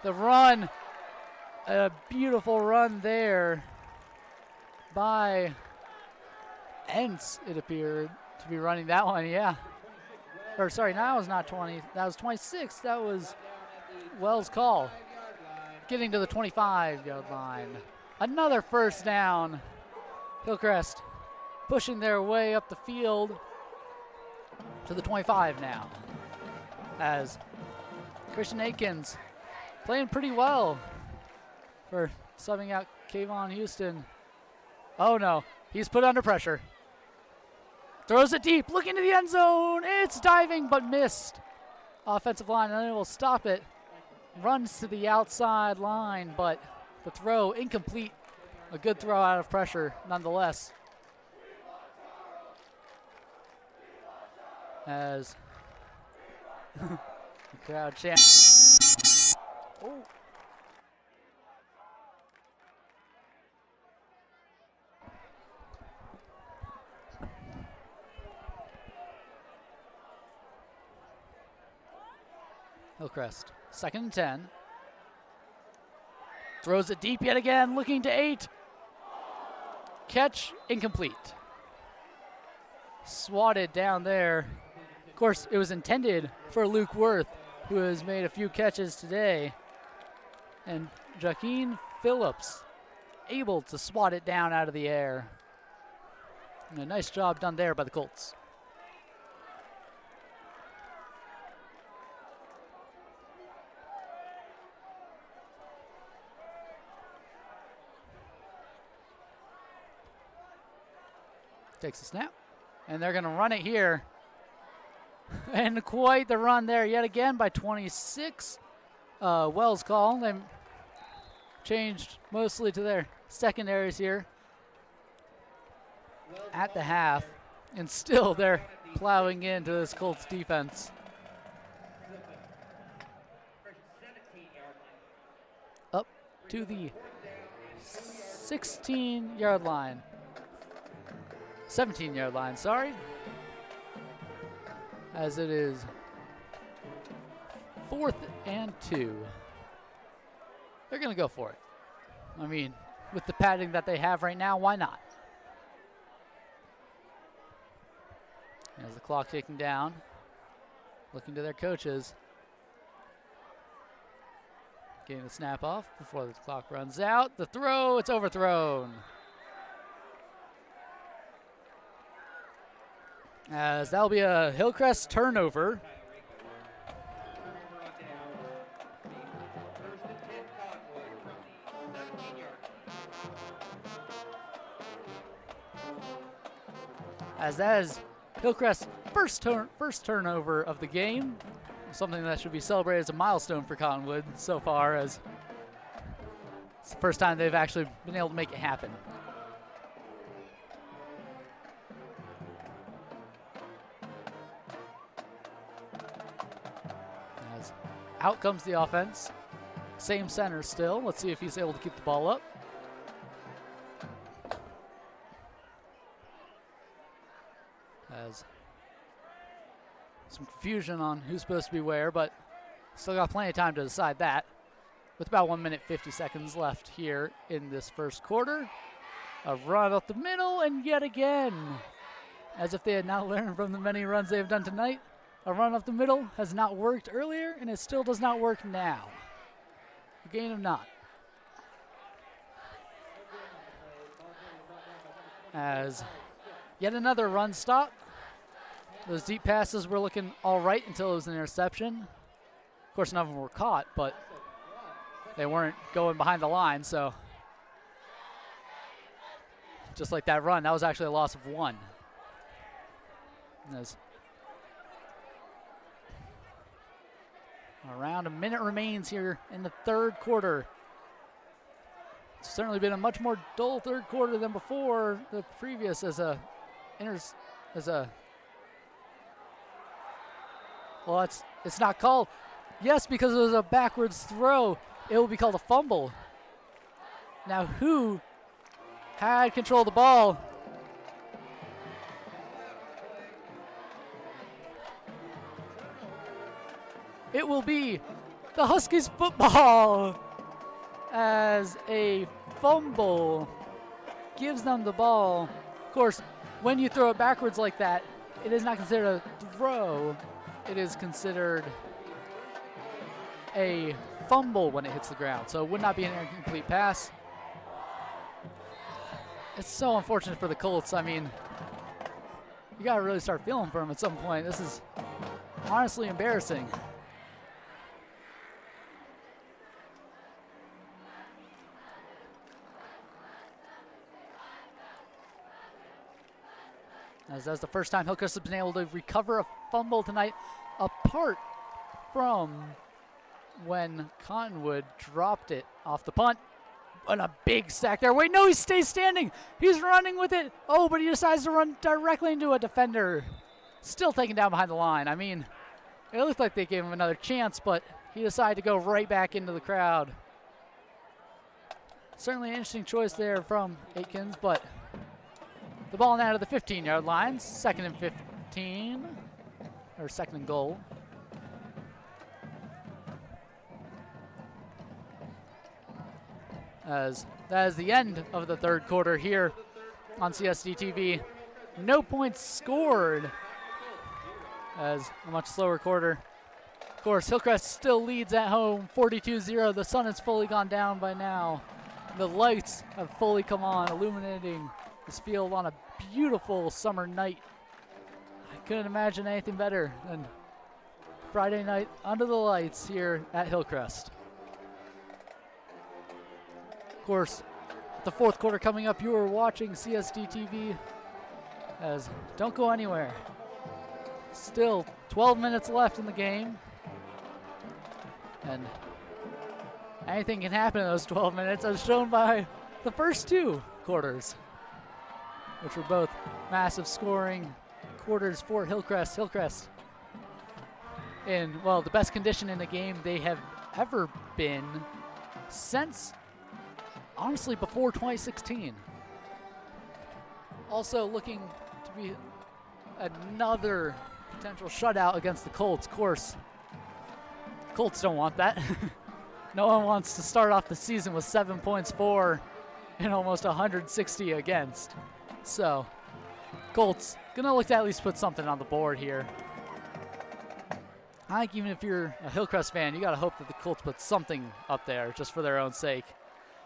The run, a beautiful run there by Entz, it appeared to be running that one, yeah. Or sorry, no, that was not 20. That was 26. That was Wells' call. Getting to the 25-yard line. Another first down. Hillcrest pushing their way up the field to the 25 now. As Christian Akins playing pretty well for subbing out Kayvon Houston. Oh no, he's put under pressure. Throws it deep, looking to the end zone. It's diving, but missed. Offensive line unable to stop it. Runs to the outside line, but the throw incomplete. A good throw out of pressure, nonetheless. As the crowd chants. Oh. Hillcrest, 2nd and 10. Throws it deep yet again, looking to 8. Catch incomplete. Swatted down there. Of course, it was intended for Luke Worth, who has made a few catches today. And Joaquin Phillips able to swat it down out of the air. And a nice job done there by the Colts. Takes the snap, and they're going to run it here. And quite the run there yet again by 26. Wells' call. They changed mostly to their secondaries here at the half, and still they're plowing into this Colts defense. Up to the 16-yard line. 17-yard line, sorry. As it is 4th and 2. They're going to go for it. I mean, with the padding that they have right now, why not? As the clock ticking down, looking to their coaches. Getting the snap off before the clock runs out. The throw, it's overthrown. As that'll be a Hillcrest turnover. As that is Hillcrest's first turnover of the game. Something that should be celebrated as a milestone for Cottonwood so far, as it's the first time they've actually been able to make it happen. As out comes the offense. Same center still. Let's see if he's able to keep the ball up. As some confusion on who's supposed to be where, but still got plenty of time to decide that. With about 1 minute 50 seconds left here in this first quarter. A run up the middle, and yet again, as if they had not learned from the many runs they have done tonight, a run up the middle has not worked earlier, and it still does not work now. A gain of 9. As yet another run stop. Those deep passes were looking all right until it was an interception. Of course, none of them were caught, but they weren't going behind the line, so just like that run, that was actually a loss of 1. As around a minute remains here in the third quarter. It's certainly been a much more dull third quarter than before the previous well, it's not called. Yes, because it was a backwards throw. It will be called a fumble. Now, who had control of the ball? It will be the Huskies football, as a fumble gives them the ball. Of course, when you throw it backwards like that, it is not considered a throw. It is considered a fumble when it hits the ground, so it would not be an incomplete pass. It's so unfortunate for the Colts. I mean, you got to really start feeling for them at some point. This is honestly embarrassing. As that's the first time Hillcrest has been able to recover a fumble tonight, apart from when Cottonwood dropped it off the punt. And a big sack there. Wait, no, he stays standing. He's running with it. Oh, but he decides to run directly into a defender. Still taken down behind the line. I mean, it looked like they gave him another chance, but he decided to go right back into the crowd. Certainly an interesting choice there from Aikens, but the ball now to the 15-yard line. 2nd and 15, or 2nd and goal. As that is the end of the third quarter here on CSDtv. No points scored, as a much slower quarter. Of course, Hillcrest still leads at home, 42-0. The sun has fully gone down by now. The lights have fully come on, illuminating this field on a beautiful summer night. I couldn't imagine anything better than Friday night under the lights here at Hillcrest. Of course, the fourth quarter coming up, you are watching CSDtv, as don't go anywhere. Still 12 minutes left in the game, and anything can happen in those 12 minutes, as shown by the first two quarters, which were both massive scoring quarters for Hillcrest. Hillcrest in, well, the best condition in the game they have ever been since, honestly, before 2016. Also looking to be another potential shutout against the Colts. Of course, Colts don't want that. No one wants to start off the season with 7 points for and almost 160 against. So Colts gonna look to at least put something on the board here. I think even if you're a Hillcrest fan, you gotta hope that the Colts put something up there just for their own sake.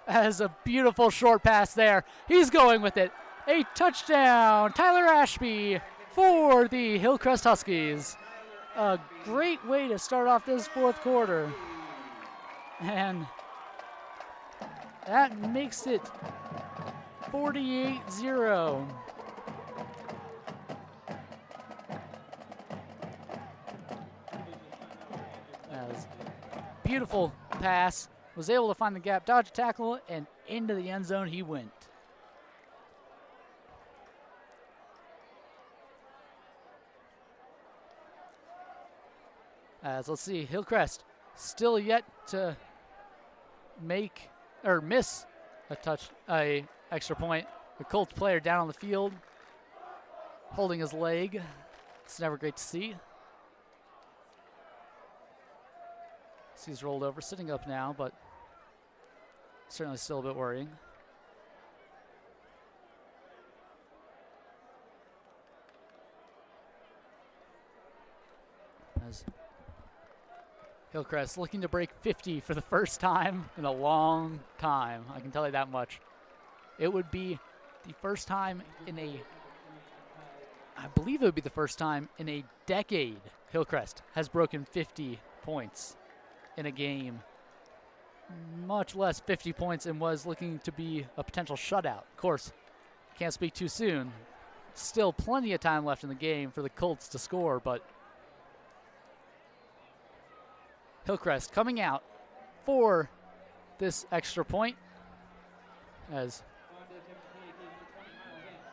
As a beautiful short pass there. He's going with it. A touchdown, Tyler Ashby for the Hillcrest Huskies. A great way to start off this fourth quarter. And that makes it 48-0. As beautiful pass, was able to find the gap, dodge a tackle, and into the end zone he went. As let's see, Hillcrest still yet to make or miss a extra point. The Colts player down on the field, holding his leg. It's never great to see. He's rolled over, sitting up now, but certainly still a bit worrying. As Hillcrest looking to break 50 for the first time in a long time. I can tell you that much. It would be the first time I believe it would be the first time in a decade Hillcrest has broken 50 points in a game. Much less 50 points, and was looking to be a potential shutout. Of course, can't speak too soon. Still plenty of time left in the game for the Colts to score, but Hillcrest coming out for this extra point. As,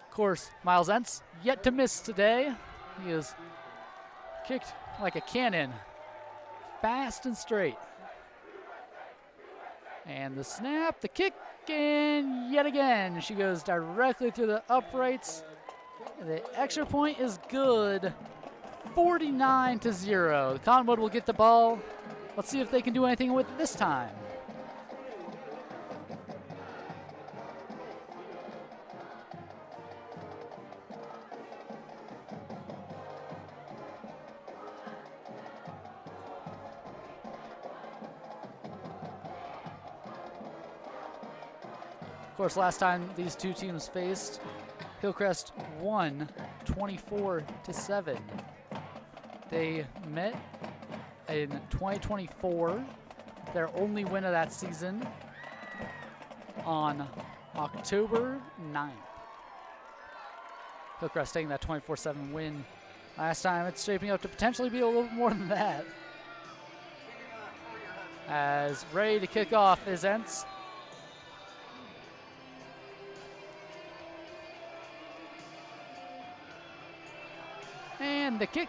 of course, Miles Entz yet to miss today. He is kicked like a cannon, fast and straight. And the snap, the kick, and yet again, she goes directly through the uprights. The extra point is good, 49-0. The Cottonwood will get the ball. Let's see if they can do anything with it this time. Of course, last time these two teams faced, Hillcrest won 24-7. They met in 2024, their only win of that season, on October 9th. Hillcrest taking that 24-7 win. Last time, it's shaping up to potentially be a little more than that. As ready to kick off is Entz. And the kick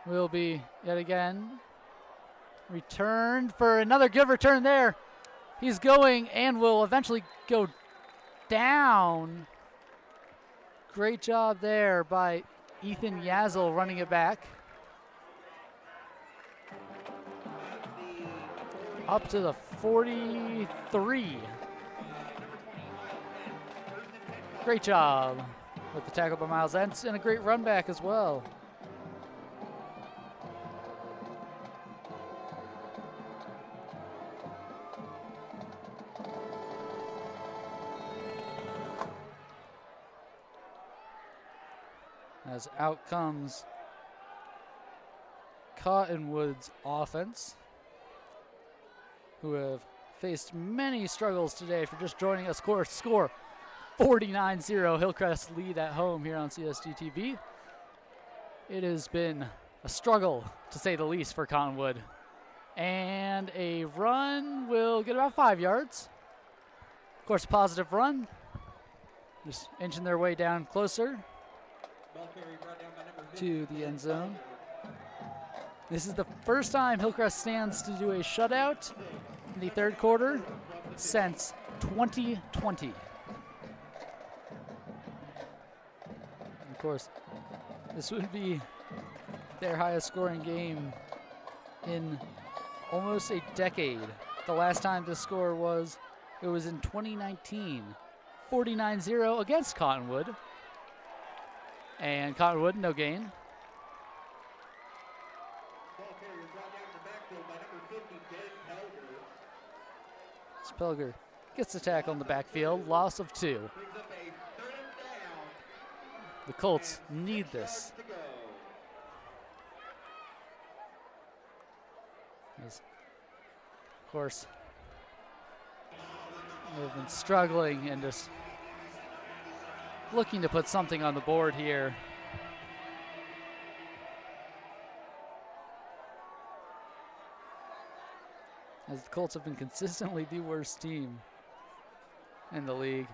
will be yet again returned for another good return there. He's going and will eventually go down. Great job there by Ethan Yazel running it back. Up to the 43. Great job with the tackle by Miles Entz, and a great run back as well. As out comes Cottonwood's offense, who have faced many struggles today for just joining us. Score 49-0, Hillcrest lead at home here on CSDtv. It has been a struggle, to say the least, for Cottonwood. And a run will get about 5 yards. Of course, a positive run. Just inching their way down closer to the end zone. This is the first time Hillcrest stands to do a shutout in the third quarter since 2020. Of course, this would be their highest scoring game in almost a decade. The last time this score was, it was in 2019, 49-0 against Cottonwood. And Cottonwood, no gain. Ball carrier brought down in the backfield by number 50, Ben Pelger. Spelger gets the tackle in the backfield, loss of 2. Brings up a 3rd down. The Colts need this. To go. As, of course, they've been struggling and just looking to put something on the board here. As the Colts have been consistently the worst team in the league.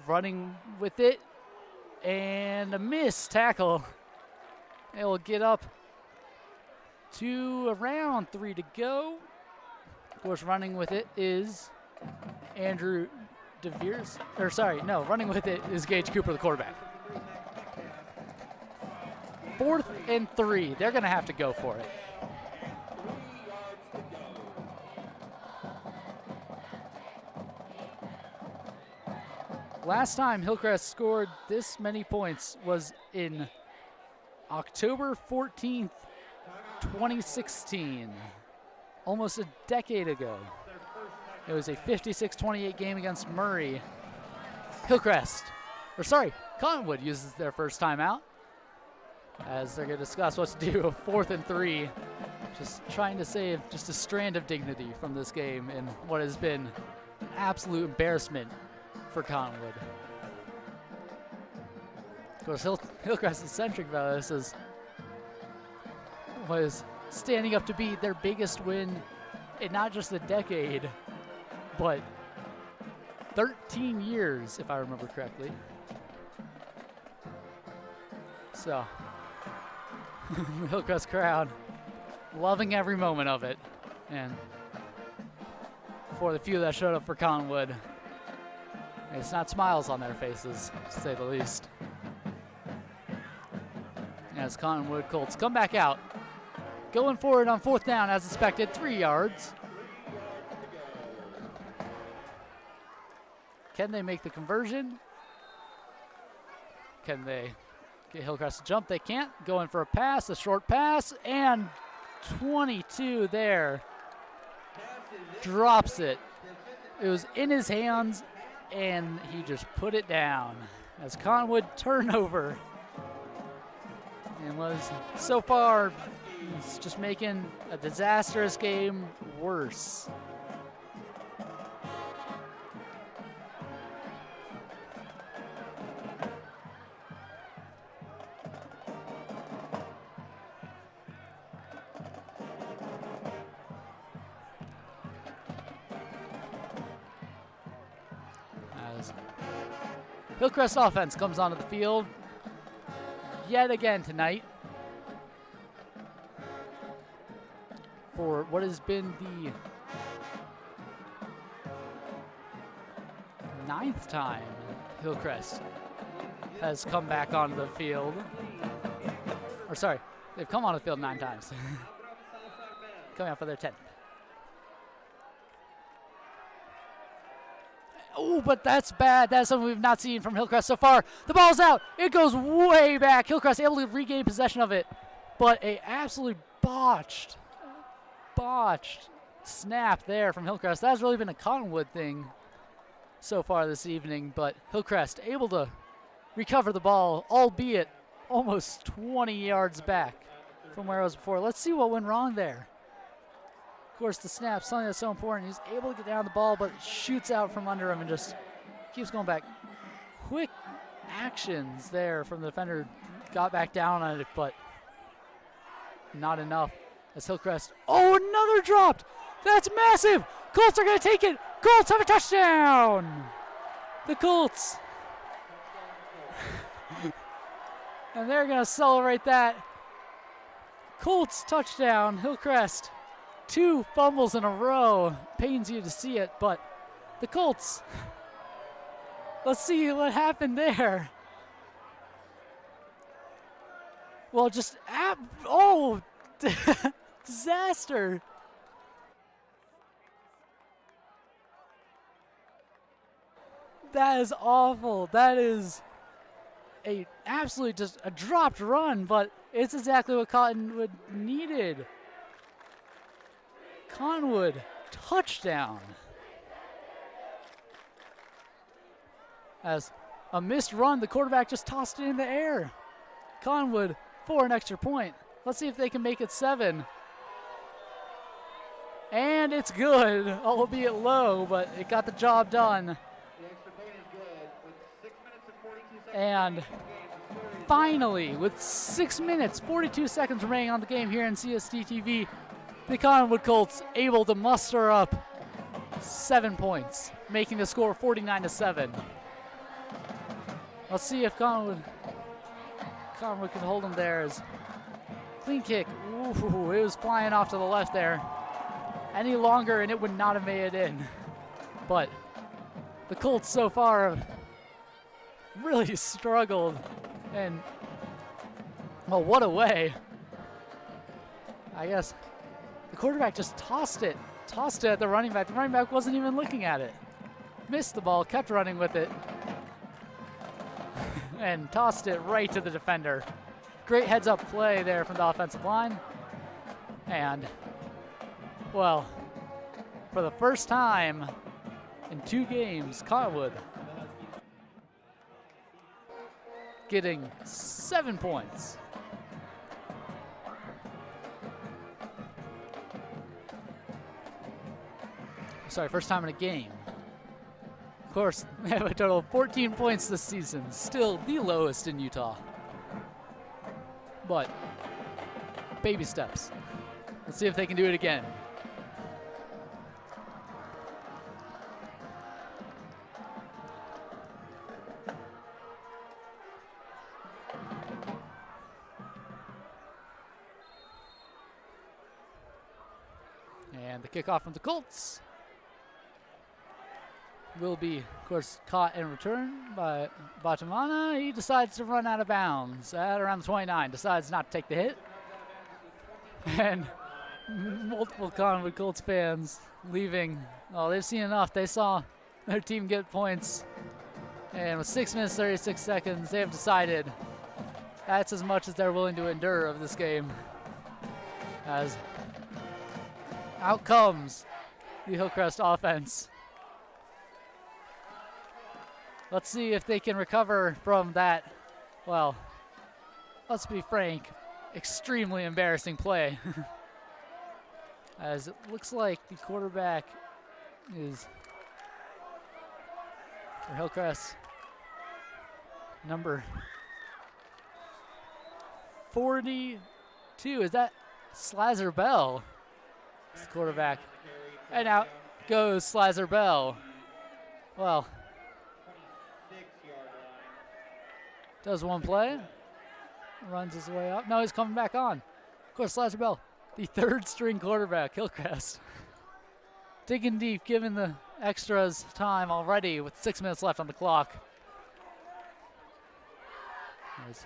Running with it, and a missed tackle. They will get up to around 3 to go. Of course, running with it is Andrew DeVeers. Or sorry, no, running with it is Gage Cooper, the quarterback. 4th and 3. They're going to have to go for it. 3 yards to go. Last time Hillcrest scored this many points was in October 14th, 2016. Almost a decade ago. It was a 56-28 game against Murray. Cottonwood uses their first timeout as they're going to discuss what to do. 4th and 3. Just trying to save just a strand of dignity from this game in what has been an absolute embarrassment for Cottonwood. Of course, Hillcrest is centric about this as was standing up to be their biggest win in not just a decade, but 13 years, if I remember correctly. So, the Hillcrest crowd loving every moment of it. And for the few that showed up for Cottonwood, it's not smiles on their faces, to say the least. As Cottonwood Colts come back out, going forward on 4th down as expected, 3 yards. Can they make the conversion? Can they get Hillcrest to jump? They can't. Going for a pass, a short pass, and 22 there. Drops it. It was in his hands, and he just put it down. As Cottonwood turnover. And was so far, it's just making a disastrous game worse. As Hillcrest offense comes onto the field yet again tonight for what has been the 9th time Hillcrest has come back onto the field. Or sorry, they've come on the field 9 times. Coming up for their 10th. Oh, but that's bad. That's something we've not seen from Hillcrest so far. The ball's out. It goes way back. Hillcrest able to regain possession of it, but a absolutely botched snap there from Hillcrest. That's really been a Cottonwood thing so far this evening, but Hillcrest able to recover the ball, albeit almost 20 yards back from where it was before. Let's see what went wrong there. Of course, the snap, something that's so important. He's able to get down the ball, but shoots out from under him and just keeps going back. Quick actions there from the defender. Got back down on it, but not enough. As Hillcrest, oh, another dropped. That's massive. Colts are going to take it. Colts have a touchdown. The Colts. And they're going to celebrate that. Colts touchdown, Hillcrest. 2 fumbles in a row. Pains you to see it, but the Colts. Let's see what happened there. Well, just, disaster. That is awful. That is absolutely just a dropped run, but it's exactly what Cottonwood needed. Cottonwood, touchdown. As a missed run, the quarterback just tossed it in the air. Cottonwood for an extra point. Let's see if they can make it 7. And it's good, albeit low, but it got the job done. The extra point is good. With 6 minutes and 42 seconds And remaining in the game, the score is finally, with 6 minutes, 42 seconds remaining on the game here in CSDtv, the Cottonwood Colts able to muster up 7 points, making the score 49-7. Let's see if Cottonwood can hold them there. As clean kick, ooh, it was flying off to the left there. Any longer and it would not have made it in. But the Colts so far have really struggled, and well, what a way. I guess the quarterback just tossed it at the running back. The running back wasn't even looking at it. Missed the ball, kept running with it, and tossed it right to the defender. Great heads-up play there from the offensive line. And, well, for the first time in 2 games, Cottonwood getting 7 points. Sorry, first time in a game. Of course, they have a total of 14 points this season, still the lowest in Utah. But baby steps. Let's see if they can do it again. And the kickoff from the Colts will be, of course, caught and returned by Batamana. He decides to run out of bounds at around the 29, decides not to take the hit. And multiple Cottonwood Colts fans leaving. Oh, they've seen enough. They saw their team get points. And with 6 minutes, 36 seconds, they have decided that's as much as they're willing to endure of this game. As out comes the Hillcrest offense. Let's see if they can recover from that, well, let's be frank, extremely embarrassing play. As it looks like the quarterback is, for Hillcrest, number 42. Is that Slazer Bell? It's the quarterback. And out goes Slazer Bell. Well, does one play, runs his way up. No, he's coming back on. Of course, Slazer Bell, the 3rd string quarterback, Hillcrest. Digging deep, given the extras time already with 6 minutes left on the clock. Nice.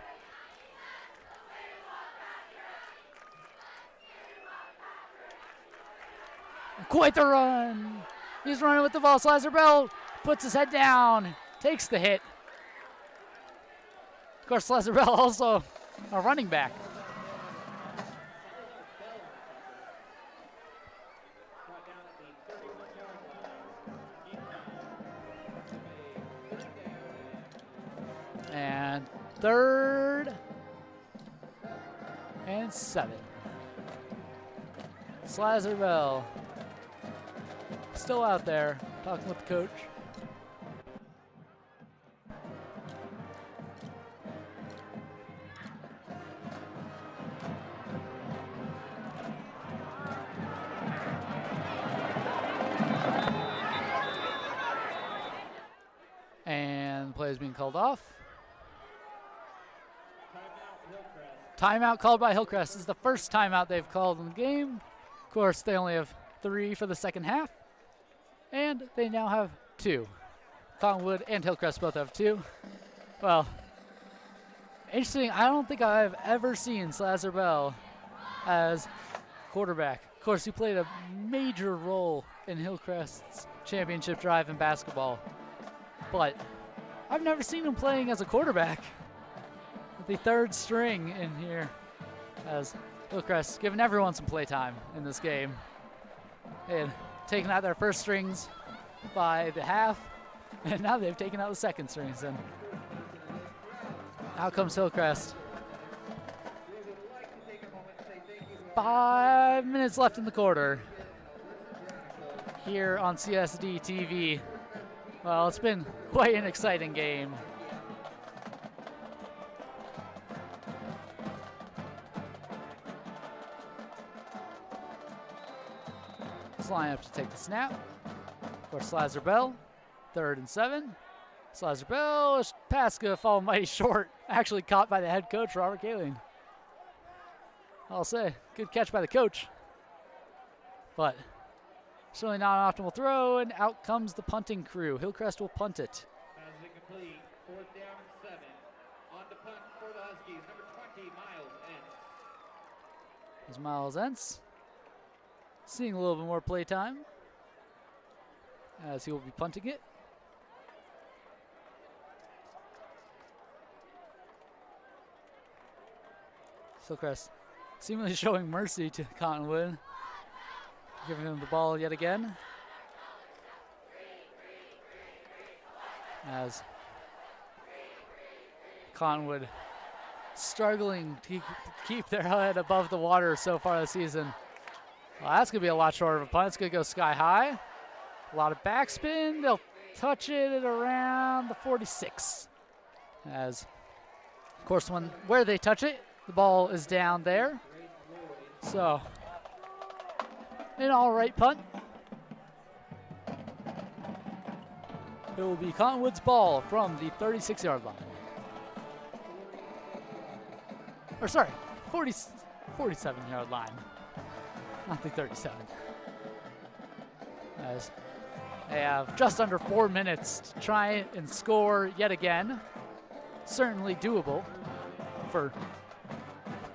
Quite the run. He's running with the ball. Slazer Bell puts his head down, takes the hit. Of course, Slazer Bell also a running back. And 3rd and 7. Slazer Bell still out there talking with the coach. And the play is being called off. Timeout called by Hillcrest. This is the first timeout they've called in the game. Of course, they only have 3 for the second half. And they now have 2. Cottonwood and Hillcrest both have 2. Well, interesting. I don't think I've ever seen Slazer Bell as quarterback. Of course, he played a major role in Hillcrest's championship drive in basketball. but I've never seen him playing as a quarterback. The third string in here, as Hillcrest giving everyone some playtime in this game. And taking out their first strings by the half, and now they've taken out the second strings, and out comes Hillcrest. 5 minutes left in the quarter here on CSDtv. Well, it's been quite an exciting game. Let's line up to take the snap. Of course, Slazer Bell, 3rd and 7. Slazer Bell, pass gonna fall mighty short. Actually caught by the head coach, Robert Kaling. I'll say, good catch by the coach. But certainly not an optimal throw, and out comes the punting crew. Hillcrest will punt it. Pass is incomplete. 4th down and 7. On the punt for the Huskies, number 20, Miles Entz. There's Miles Entz. Seeing a little bit more play time as he will be punting it. Hillcrest seemingly showing mercy to Cottonwood, giving him the ball yet again. As Cottonwood struggling to keep their head above the water so far this season. Well, that's going to be a lot shorter of a punt. It's going to go sky high. A lot of backspin. They'll touch it at around the 46. As, of course, where they touch it, the ball is down there. So, an all right punt. It will be Cottonwood's ball from the 36-yard line. Or sorry, 47-yard line. Not the 37. As they have just under 4 minutes to try and score yet again. Certainly doable for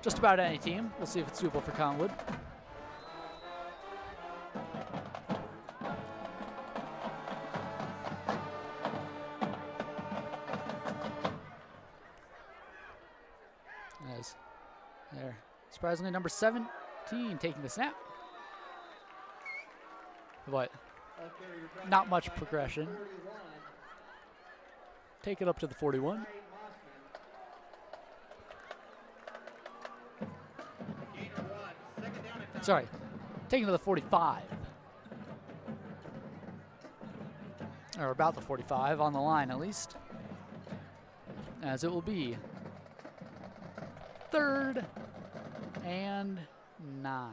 just about any team. We'll see if it's doable for Cottonwood. As there, surprisingly, number 17 taking the snap. But not much progression. Take it up to the 41. Sorry, taking it to the 45. Or about the 45, on the line at least. As it will be 3rd and 9.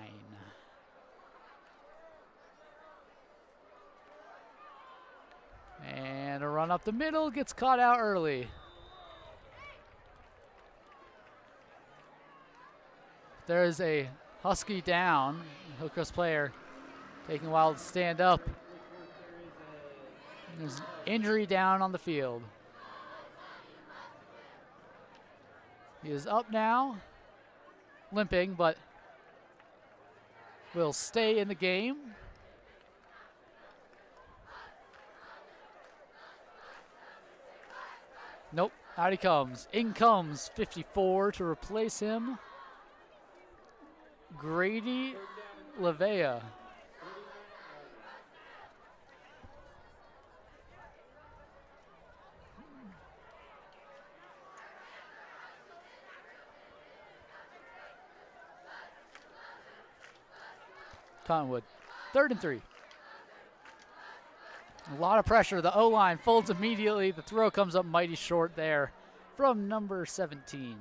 And a run up the middle gets caught out early. There is a Husky down. Hillcrest player taking a while to stand up. There's an injury down on the field. He is up now, limping, but will stay in the game. Nope, out he comes. In comes 54 to replace him. Grady Lavea. Cottonwood, 3rd and 3. A lot of pressure. The O-line folds immediately. The throw comes up mighty short there from number 17.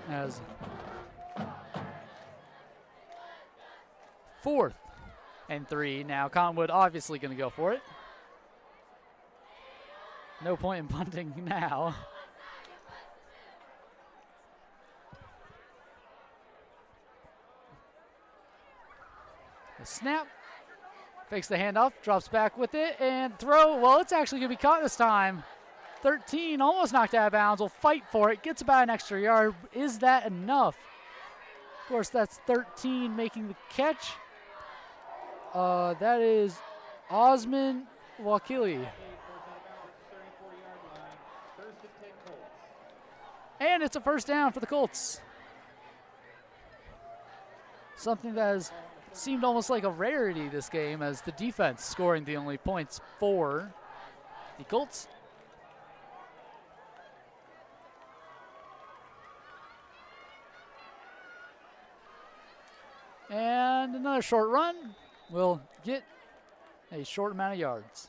As 4th and 3. Now Cottonwood obviously going to go for it. No point in punting now. The snap Fakes the handoff, drops back with it, and throw. Well, it's actually going to be caught this time. 13, almost knocked out of bounds. Will fight for it, gets about an extra yard. Is that enough? Of course, that's 13 making the catch. That is Osman Wakili. And it's a first down for the Colts. Something that has seemed almost like a rarity this game, as the defense scoring the only points for the Colts. And another short run will get a short amount of yards.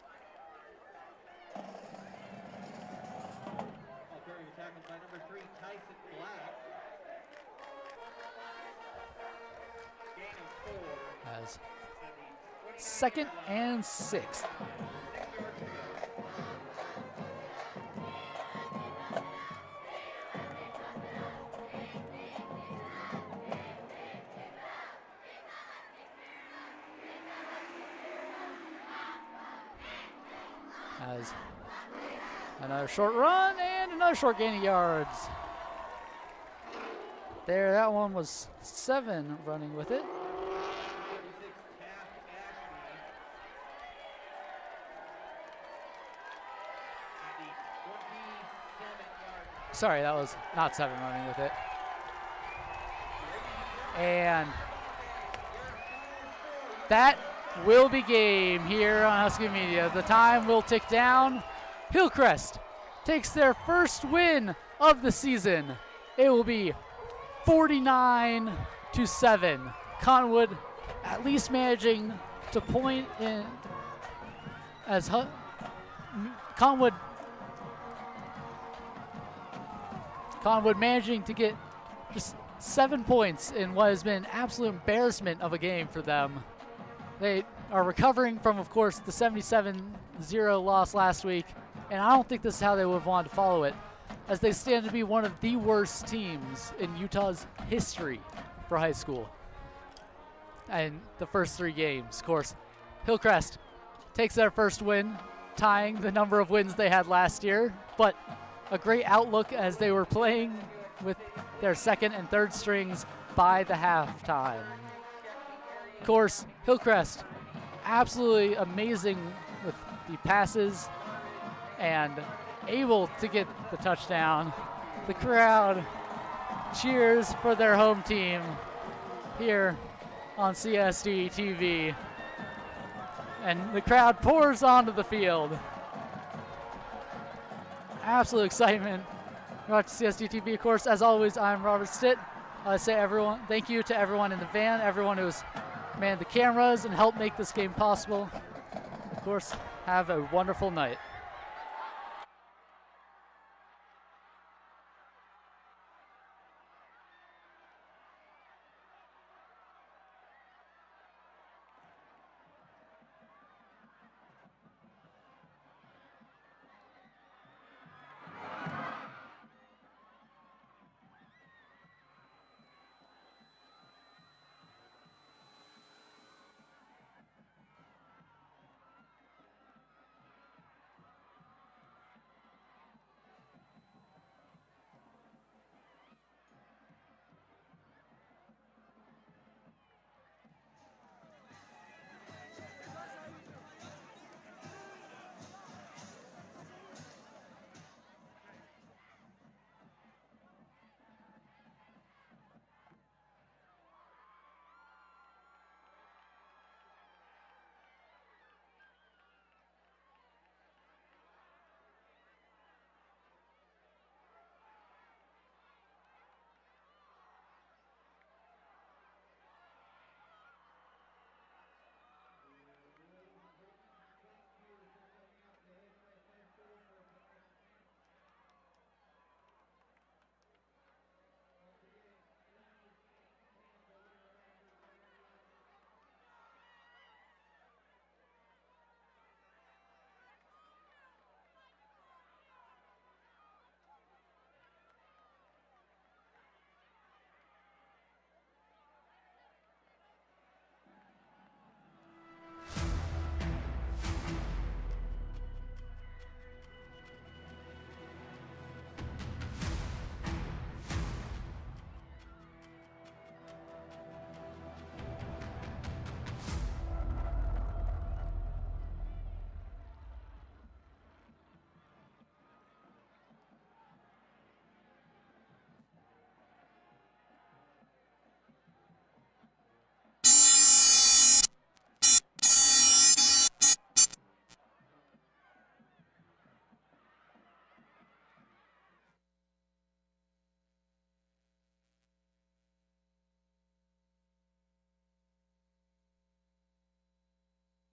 As 2nd and 6th. As another short run and another short gain of yards. There, that one was 7 running with it. Sorry, that was not 7 running with it. And that will be game here on Husky Media. The time will tick down. Hillcrest takes their first win of the season. It will be 49-7. Cottonwood at least managing to point in as Cottonwood managing to get just 7 points in what has been an absolute embarrassment of a game for them. They are recovering from, of course, the 77-0 loss last week, and I don't think this is how they would have wanted to follow it, as they stand to be one of the worst teams in Utah's history for high school. And the first 3 games, of course, Hillcrest takes their first win, tying the number of wins they had last year, but a great outlook as they were playing with their 2nd and 3rd strings by the halftime. Of course, Hillcrest, absolutely amazing with the passes and able to get the touchdown. The crowd cheers for their home team here on CSDtv. And the crowd pours onto the field. Absolute excitement. Watch CSDtv, of course. As always, I'm Robert Stitt. I say thank you to everyone in the van, everyone who's manned the cameras and helped make this game possible. Of course, have a wonderful night.